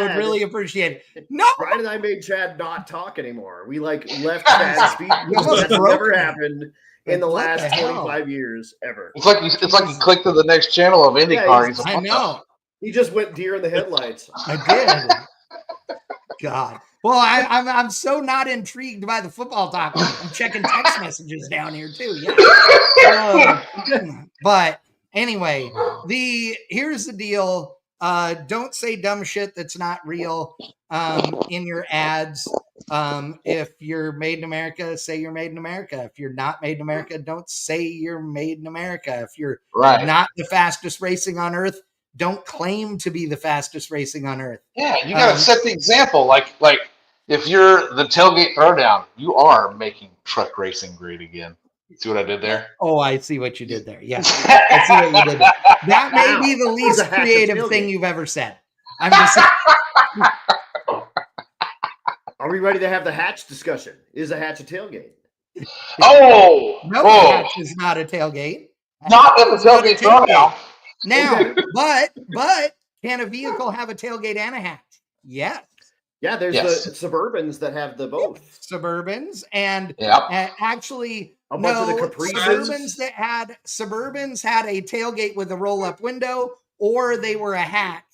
would really appreciate it. No, Brian and I made Chad not talk anymore. We left Chad's speech. That's never happened in the last 25 years ever. It's like you clicked to the next channel of IndyCar. Yeah, I know. He just went deer in the headlights. I did. God. Well, I'm so not intrigued by the football talk. I'm checking text messages down here too. Yeah. But anyway, here's the deal. Don't say dumb shit that's not real in your ads. If you're made in America, say you're made in America. If you're not made in America, don't say you're made in America. If you're not the fastest racing on earth, don't claim to be the fastest racing on earth. Yeah, you got to set the example. Like if you're the tailgate throwdown, you are making truck racing great again. See what I did there? Oh, I see what you did there. Yeah, I see what you did there. That may be the least creative thing you've ever said. I'm just saying. Are we ready to have the hatch discussion? Is a hatch a tailgate? Oh! No, a hatch is not a tailgate. Not at the tailgate throwdown. Now, but can a vehicle have a tailgate and a hatch? Yes. Yeah, there's the Suburbans that have the both. Suburbans and actually a bunch of the Caprices. Suburbans had a tailgate with a roll-up window, or they were a hatch.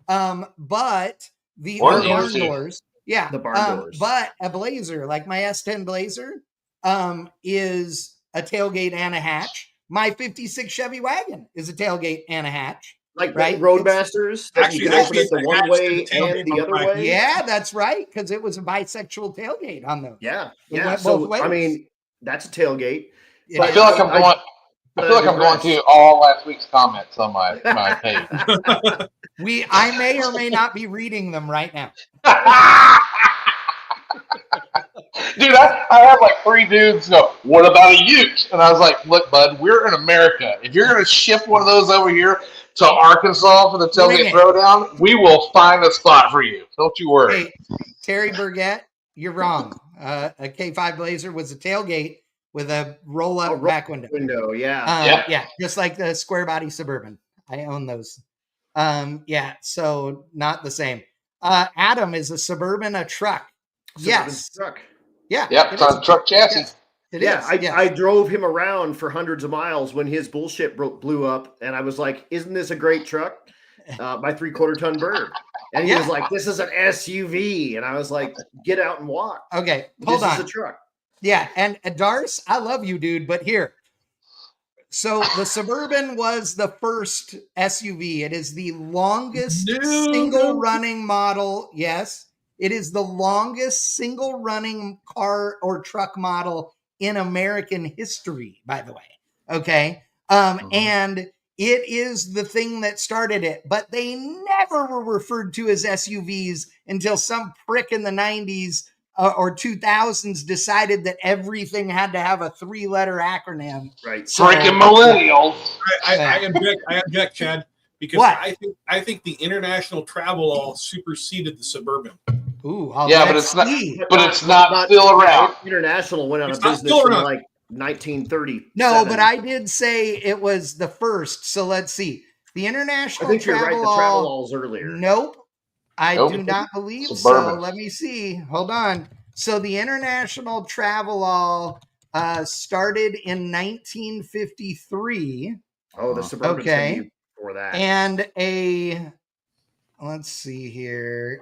But the barn doors, the barn doors. But a Blazer, like my S10 Blazer, is a tailgate and a hatch. My 56 Chevy wagon is a tailgate and a hatch. Like Roadmasters, actually, you can open it the one way and the other way. Yeah, that's right, because it was a bisexual tailgate on those. Yeah. So I mean, that's a tailgate. Yeah. I feel like I'm going through all last week's comments on my page. I may or may not be reading them right now. Dude, I had like 3 dudes go, "What about a Ute?" And I was like, "Look, bud, we're in America. If you're going to ship one of those over here to Arkansas for the tailgate throwdown, we will find a spot for you. Don't you worry." Hey, Terry Burgett, you're wrong. A K5 Blazer was a tailgate with a roll-up back window. Yeah, just like the square body Suburban. I own those. So not the same. Adam, is a Suburban a truck? Yes. Truck. Yeah. Yep, it's on a truck chassis. Yes. It Yeah, is. Yes. I drove him around for hundreds of miles when his bullshit blew up, and I was like, "Isn't this a great truck?" My 3/4 ton Bird, and he was like, "This is an SUV," and I was like, "Get out and walk." Okay, hold on. This is a truck. Yeah, and Darce, I love you, dude, but here. So the Suburban was the first SUV. It is the longest single running model. Yes, it is the longest single running car or truck model in American history, by the way. Okay. And it is the thing that started it, but they never were referred to as SUVs until some prick in the 90s or 2000s decided that everything had to have a 3-letter acronym. Right. So, freaking millennials. I object, Chad, because I think the international travel all superseded the Suburban. Ooh, but it's not. But it's not still around. International went out of business in like 1930. No, but I did say it was the first. So let's see. The international. I think travel you're right. The travel all's earlier. Nope. I do not believe so. Let me see. Hold on. So the international travel all started in 1953. Oh, the Suburban. Okay. For that. And let's see here.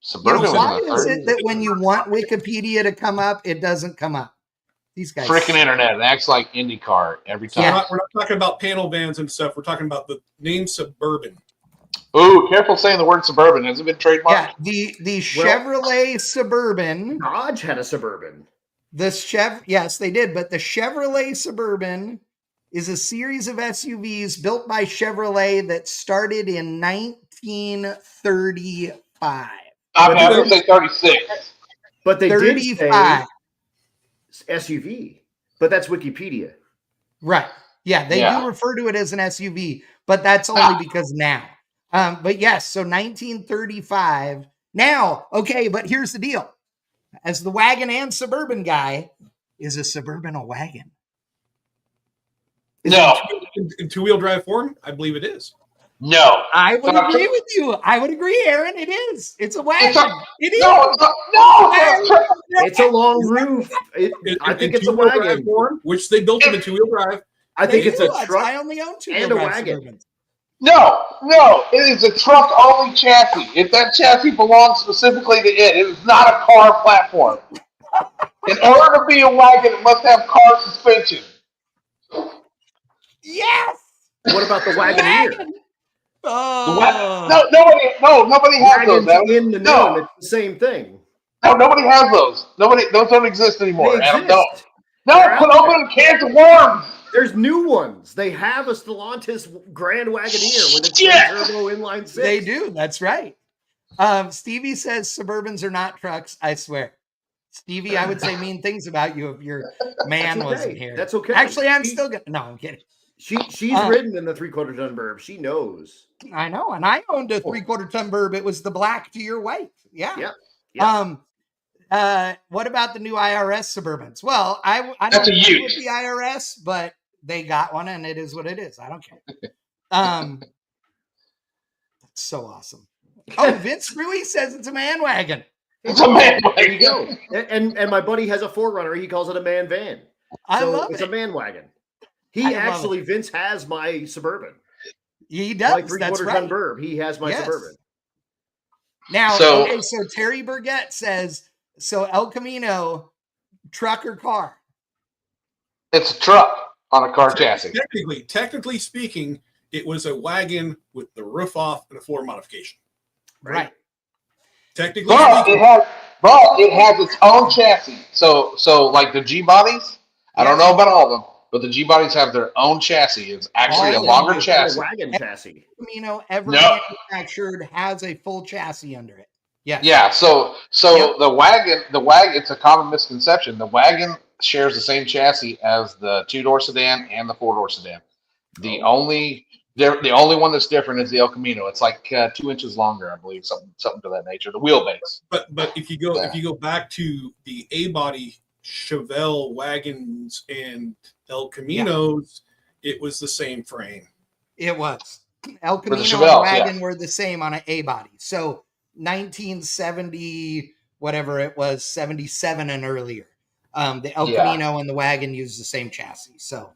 Suburban. Why is it that when you want Wikipedia to come up, it doesn't come up? These guys. Freaking internet. It acts like IndyCar every time. Yeah. We're not talking about panel vans and stuff. We're talking about the name Suburban. Ooh, careful saying the word Suburban. Has it been trademarked? Yeah, the Chevrolet Suburban. Dodge had a Suburban. Yes, they did. But the Chevrolet Suburban is a series of SUVs built by Chevrolet that started in 1935. I'm going to say 36. But they 35. did say SUV. But that's Wikipedia. Right. Yeah, they do refer to it as an SUV, but that's only because now. But yes, so 1935. Now, okay, but here's the deal. As the wagon and Suburban guy, is a Suburban a wagon? No. In two-wheel drive form, I believe it is. No. I would agree with you. I would agree, Aaron. It is. It's a wagon. It is. No, it's a long roof. I think it's a wagon. Form, which they built in a two-wheel drive. I think it's a truck I only own and a wagon. Suburbans. No, it is a truck-only chassis. If that chassis belongs specifically to it, it is not a car platform. In order to be a wagon, it must have car suspension. Yes. What about the Wagoneer? Nobody has those. In the name, it's the same thing. No, nobody has those. Those don't exist anymore. They exist. Don't. No, put open cans of worms. There's new ones. They have a Stellantis Grand Wagoneer with a turbo inline 6. They do. That's right. Stevie says Suburbans are not trucks. I swear. Stevie, I would say mean things about you if your man wasn't here. That's okay. Actually, I'm still going to. No, I'm kidding. She's ridden in the 3/4 ton Burb. She knows. I know. And I owned a 3/4 ton Burb. It was the black to your white. Yeah. What about the new IRS Suburbans? Well, I don't agree with the IRS, but they got one and it is what it is. I don't care. That's so awesome. Oh, Vince Rui says it's a man wagon. It's a man wagon. There you go. And my buddy has a 4Runner. He calls it a man van. I love it's it. A man wagon. Vince has my Suburban. He does. My 3/4 ton Burb. He has my Suburban. Now, so Terry Burgett says, so El Camino, truck or car? It's a truck on a car chassis. Technically speaking, it was a wagon with the roof off and a floor modification. Right. Technically speaking. It has its own chassis. So like the G bodies, I don't know about all of them, but the G bodies have their own chassis. It's actually a longer chassis. A wagon chassis. Every manufactured has a full chassis under it. Yeah. Yeah. So the wagon, it's a common misconception. The wagon shares the same chassis as the 2-door sedan and the 4-door sedan. The only one that's different is the El Camino. It's like 2 inches longer, I believe, something to that nature. The wheelbase. But if you go back to the A-body Chevelle wagons and El Caminos, it was the same frame. It was. El Camino and wagon were the same on an A-body. So 1970, whatever it was, 77 and earlier. The El Camino and the wagon use the same chassis. So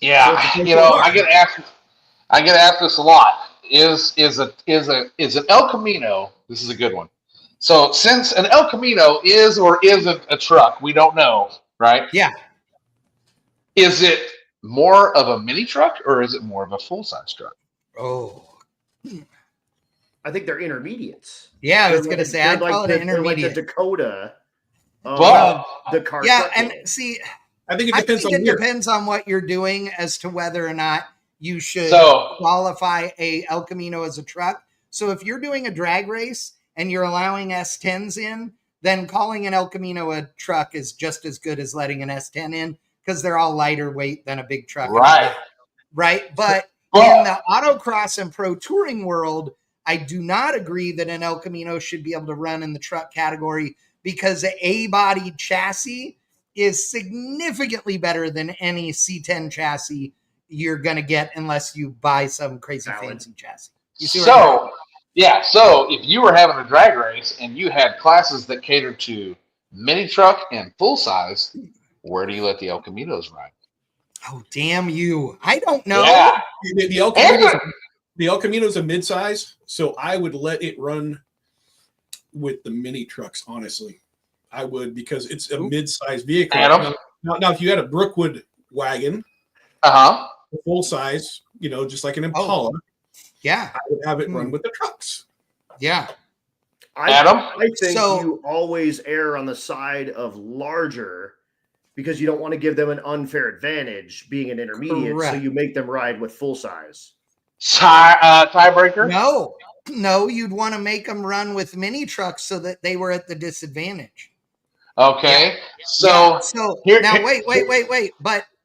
yeah, I get asked this a lot. Is an El Camino? This is a good one. So since an El Camino is or isn't a truck, we don't know, right? Yeah. Is it more of a mini truck or is it more of a full size truck? Oh, I think they're intermediates. yeah. I was going to say I'd call it an intermediate. They're like the Dakota. But the car. Yeah, and see, I think it depends on what you're doing as to whether or not you should qualify a El Camino as a truck. So if you're doing a drag race and you're allowing S10s in, then calling an El Camino a truck is just as good as letting an S10 in because they're all lighter weight than a big truck. Right. Right. But in the autocross and pro touring world, I do not agree that an El Camino should be able to run in the truck category because the A-body chassis is significantly better than any C10 chassis you're going to get unless you buy some crazy fancy chassis. So if you were having a drag race and you had classes that catered to mini truck and full size, where do you let the El Caminos ride? Oh, damn you. I don't know. Yeah. The El Camino's a midsize, so I would let it run with the mini trucks, honestly. I would, because it's a mid-size vehicle. Now, if you had a Brookwood wagon, full size, just like an Impala, I would have it run with the trucks. Yeah. I think you always err on the side of larger because you don't want to give them an unfair advantage being an intermediate, so you make them ride with full size. Tiebreaker? No, you'd want to make them run with mini trucks so that they were at the disadvantage. Okay. So wait.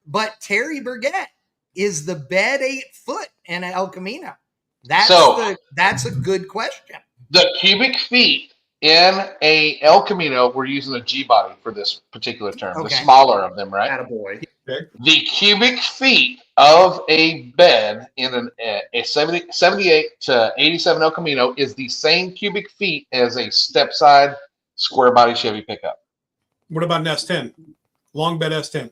But Terry Burgett is the bed 8 foot in an El Camino. That's a good question. The cubic feet in a El Camino, we're using a G body for this particular term, the smaller of them, right? Attaboy. Okay. The cubic feet of a bed in a 78 to 87 El Camino is the same cubic feet as a step side square body Chevy pickup. What about an S10? Long bed S10.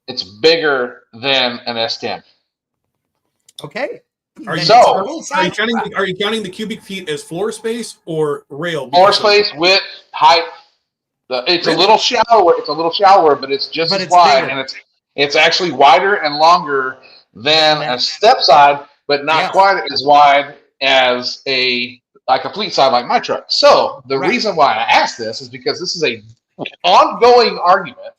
It's bigger than an S10. Okay. Are you counting the cubic feet as floor space or rail? Floor space, width, height. It's a little shallower. It's a little shallower, but it's just as wide, bigger. And it's actually wider and longer than a step side, but not quite as wide as a fleet side like my truck. So the reason why I asked this is because this is a ongoing argument.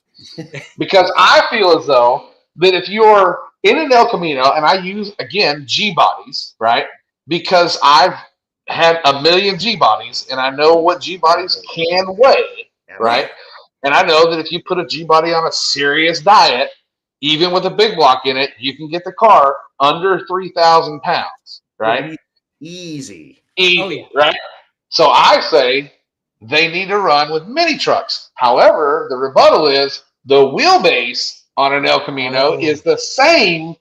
Because I feel as though that if you're in an El Camino, and I use, again, G bodies, right? Because I've had a million G bodies, and I know what G bodies can weigh, right? And I know that if you put a G body on a serious diet, even with a big block in it, you can get the car under 3,000 pounds, right? Easy, right? So I say they need to run with mini trucks. However, the rebuttal is the wheelbase on an El Camino is the same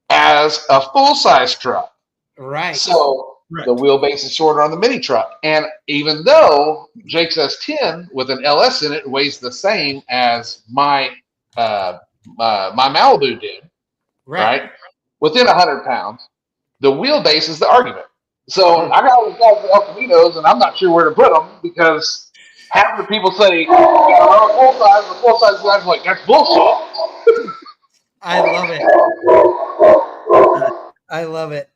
as a full-size truck. Right. So the wheelbase is shorter on the mini truck. And even though Jake's S10 with an LS in it weighs the same as my Malibu did, right? Within 100 pounds, the wheelbase is the argument. So I got all these guys with El Caminos, and I'm not sure where to put them because half the people say, full size guys, like, that's bullshit. I love it.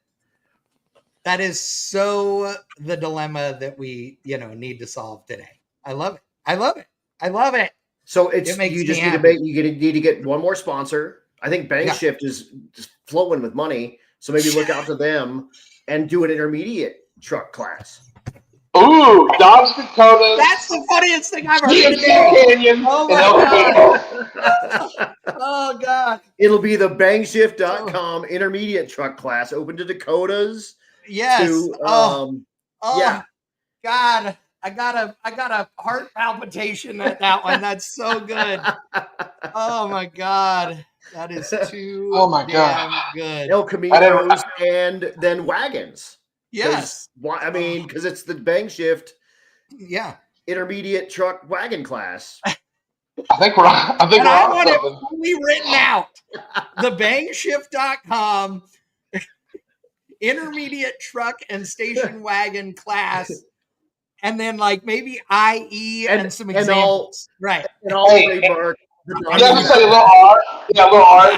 That is so the dilemma that we, need to solve today. I love it. So you need to get one more sponsor. I think Bankshift is just flowing with money. So maybe look out to them and do an intermediate truck class. Ooh, Dobbs Dakota. That's the funniest thing I've heard today. Canyon. Oh, my God. Oh, God. It'll be the bangshift.com intermediate truck class open to Dakotas. Yes. God. I got a heart palpitation at that one. That's so good. Oh, my God. That is too good. El Caminos and then wagons. Yes. Because it's the Bankshift Yeah. Intermediate truck wagon class. I think we're on want it something. fully written out. The bangshift.com intermediate truck and station wagon class. And then like maybe IE and some examples. Right. And all trademark. Yeah, just say a little R. Yeah, a little R.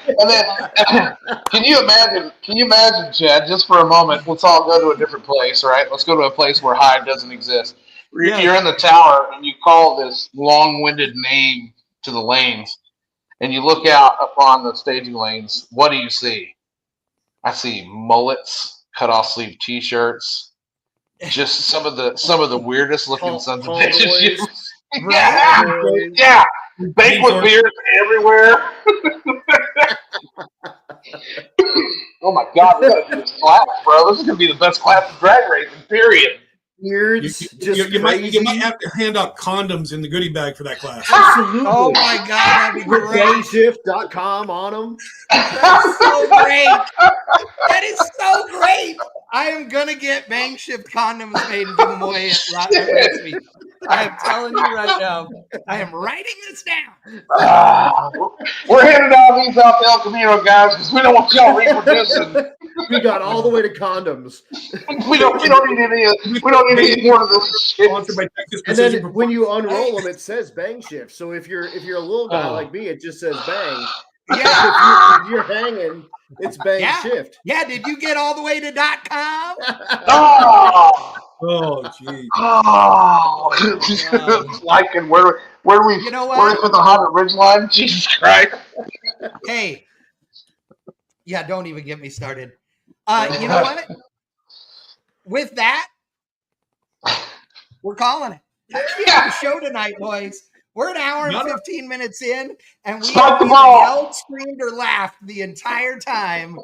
And then can you imagine, Chad, just for a moment, let's all go to a different place, right? Let's go to a place where Hyde doesn't exist. You're in the tower and you call this long-winded name to the lanes, and you look out upon the staging lanes. What do you see? I see mullets, cut-off sleeve T-shirts, just some of the weirdest looking sons of bitches. Yeah. Banquet beers everywhere. Oh my God, we gotta do this class, bro. This is gonna be the best class of drag racing, period. You might have to hand out condoms in the goodie bag for that class. Absolutely. Oh my God, that'd be great. Bangshift.com on them. That's so great. That is so great. I am gonna get Bangshift condoms made and give them away at race week. I am telling you right now. I am writing this down. We're handing out these out to El Camino guys because we don't want y'all reproducing. We got all the way to condoms. We don't need any more of this shit. And then when you unroll them, it says Bang Shift. So if you're a little guy like me, it just says Bang. Yeah. If you're hanging, it's Bang Shift. Yeah. Did you get all the way to .com? Oh, geez. Like, and where do we? You know what? Where we put the Honda Ridgeline? Jesus Christ. Hey. Yeah, don't even get me started. You know what? With that, we're calling it. That's the end of the show tonight, boys. We're an hour and 15 minutes in, and we have either yelled, screamed, or laughed the entire time.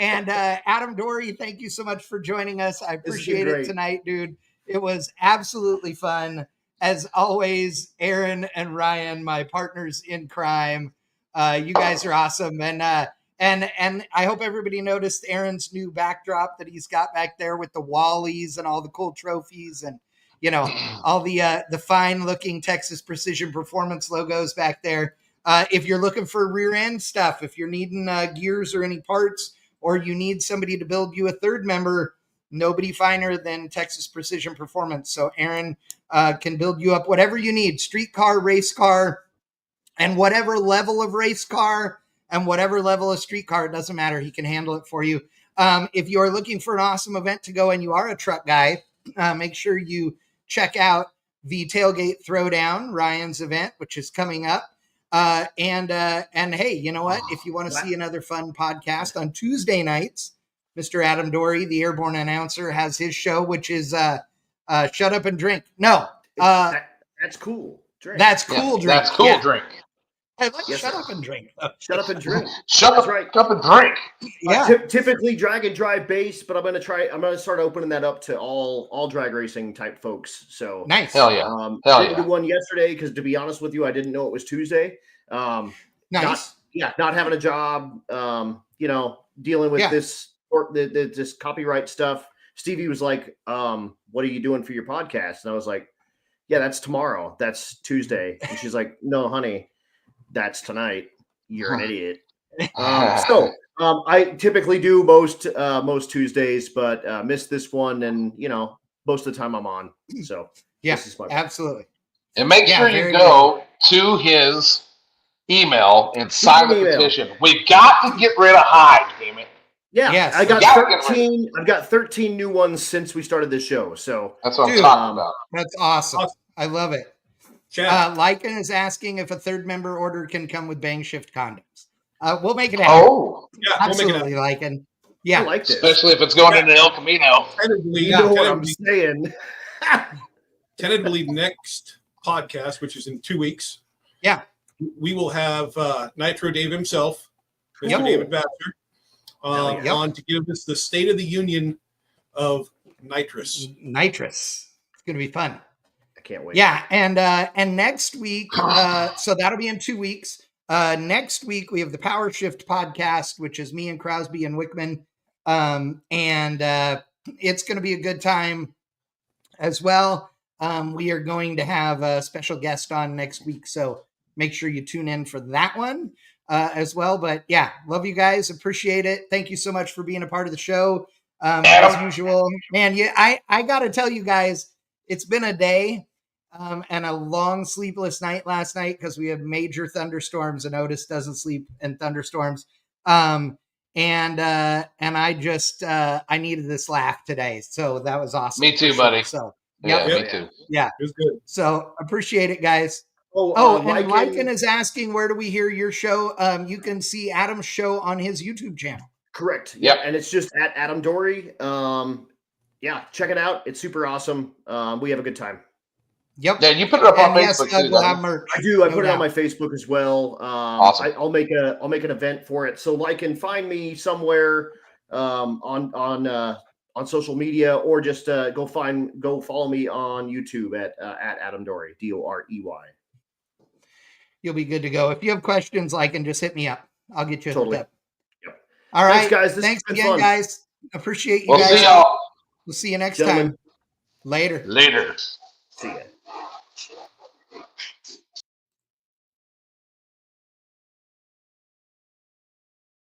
And Adam Dory, thank you so much for joining us. I appreciate it tonight, dude. It was absolutely fun. As always, Aaron and Ryan, my partners in crime, you guys are awesome. And I hope everybody noticed Aaron's new backdrop that he's got back there with the Wallies and all the cool trophies and, you know, all the fine looking Texas Precision Performance logos back there. If you're looking for rear end stuff, if you're needing gears or any parts, or you need somebody to build you a third member, nobody finer than Texas Precision Performance. So Aaron can build you up whatever you need, street car, race car, and whatever level of race car and whatever level of street car, it doesn't matter. He can handle it for you. If you are looking for an awesome event to go and you are a truck guy, make sure you check out the Tailgate Throwdown, Ryan's event, which is coming up. And hey, you know what? If you want to see another fun podcast on Tuesday nights, Mr. Adam Dory, the airborne announcer, has his show, which is Shut Up and Drink. No, that's cool. Drink. That's cool. Drink. That's cool. Drink. I like Shut Up and Drink. Shut up and drink. Shut up and drink. Yeah. Typically drag and drive base, but I'm gonna start opening that up to all drag racing type folks. So nice. Hell yeah. I didn't do one yesterday because, to be honest with you, I didn't know it was Tuesday. Nice. Not having a job. Dealing with this copyright stuff. Stevie was like, "What are you doing for your podcast?" And I was like, "Yeah, that's tomorrow. That's Tuesday." And she's like, "No, honey, that's tonight. You're an idiot." I typically do most Tuesdays, but missed this one, and most of the time I'm on. So yeah, this is fun. Absolutely. And make sure you go to his email and sign the petition. We've got to get rid of Hyde, damn it. Yeah, yes. I got 13. I've got 13 new ones since we started this show. So that's what I'm talking about. That's awesome. I love it. Lycan is asking if a third member order can come with Bang Shift condoms. We'll make it happen. Oh, yeah, absolutely, Lycan. Yeah, I like this. Especially if it's going into El Camino. You know what I'm saying. Tentatively next podcast, which is in 2 weeks. Yeah, we will have Nitro Dave himself, Mr. David Baxter, on to give us the State of the Union of nitrous. Nitrous. It's going to be fun. I can't wait. Yeah, and next week, so that'll be in 2 weeks. Next week we have the Power Shift podcast, which is me and Crosby and Wickman, and it's going to be a good time as well. We are going to have a special guest on next week, so make sure you tune in for that one as well. But yeah, love you guys. Appreciate it. Thank you so much for being a part of the show. As usual, man, I got to tell you guys, it's been a day and a long sleepless night last night because we have major thunderstorms and Otis doesn't sleep in thunderstorms. And I just, I needed this laugh today. So that was awesome. Me too, buddy. So yeah, me too. Yeah. It was good. So appreciate it, guys. And Lycan is asking, where do we hear your show? You can see Adam's show on his YouTube channel. Correct. Yep. And it's just at Adam Dory. Yeah, check it out. It's super awesome. We have a good time. Yep. Yeah, you put it up on Facebook too. We'll have merch. I do. I put it on my Facebook as well. Awesome. I'll make an event for it. So find me somewhere on social media, or just go follow me on YouTube at Adam Dory, Dorey. You'll be good to go. If you have questions, just hit me up. I'll get you Totally. hooked up. All right, guys. Thanks again, guys. Appreciate you We'll guys. see y'all. We'll see you next Gentlemen. time. Later. Later. See ya.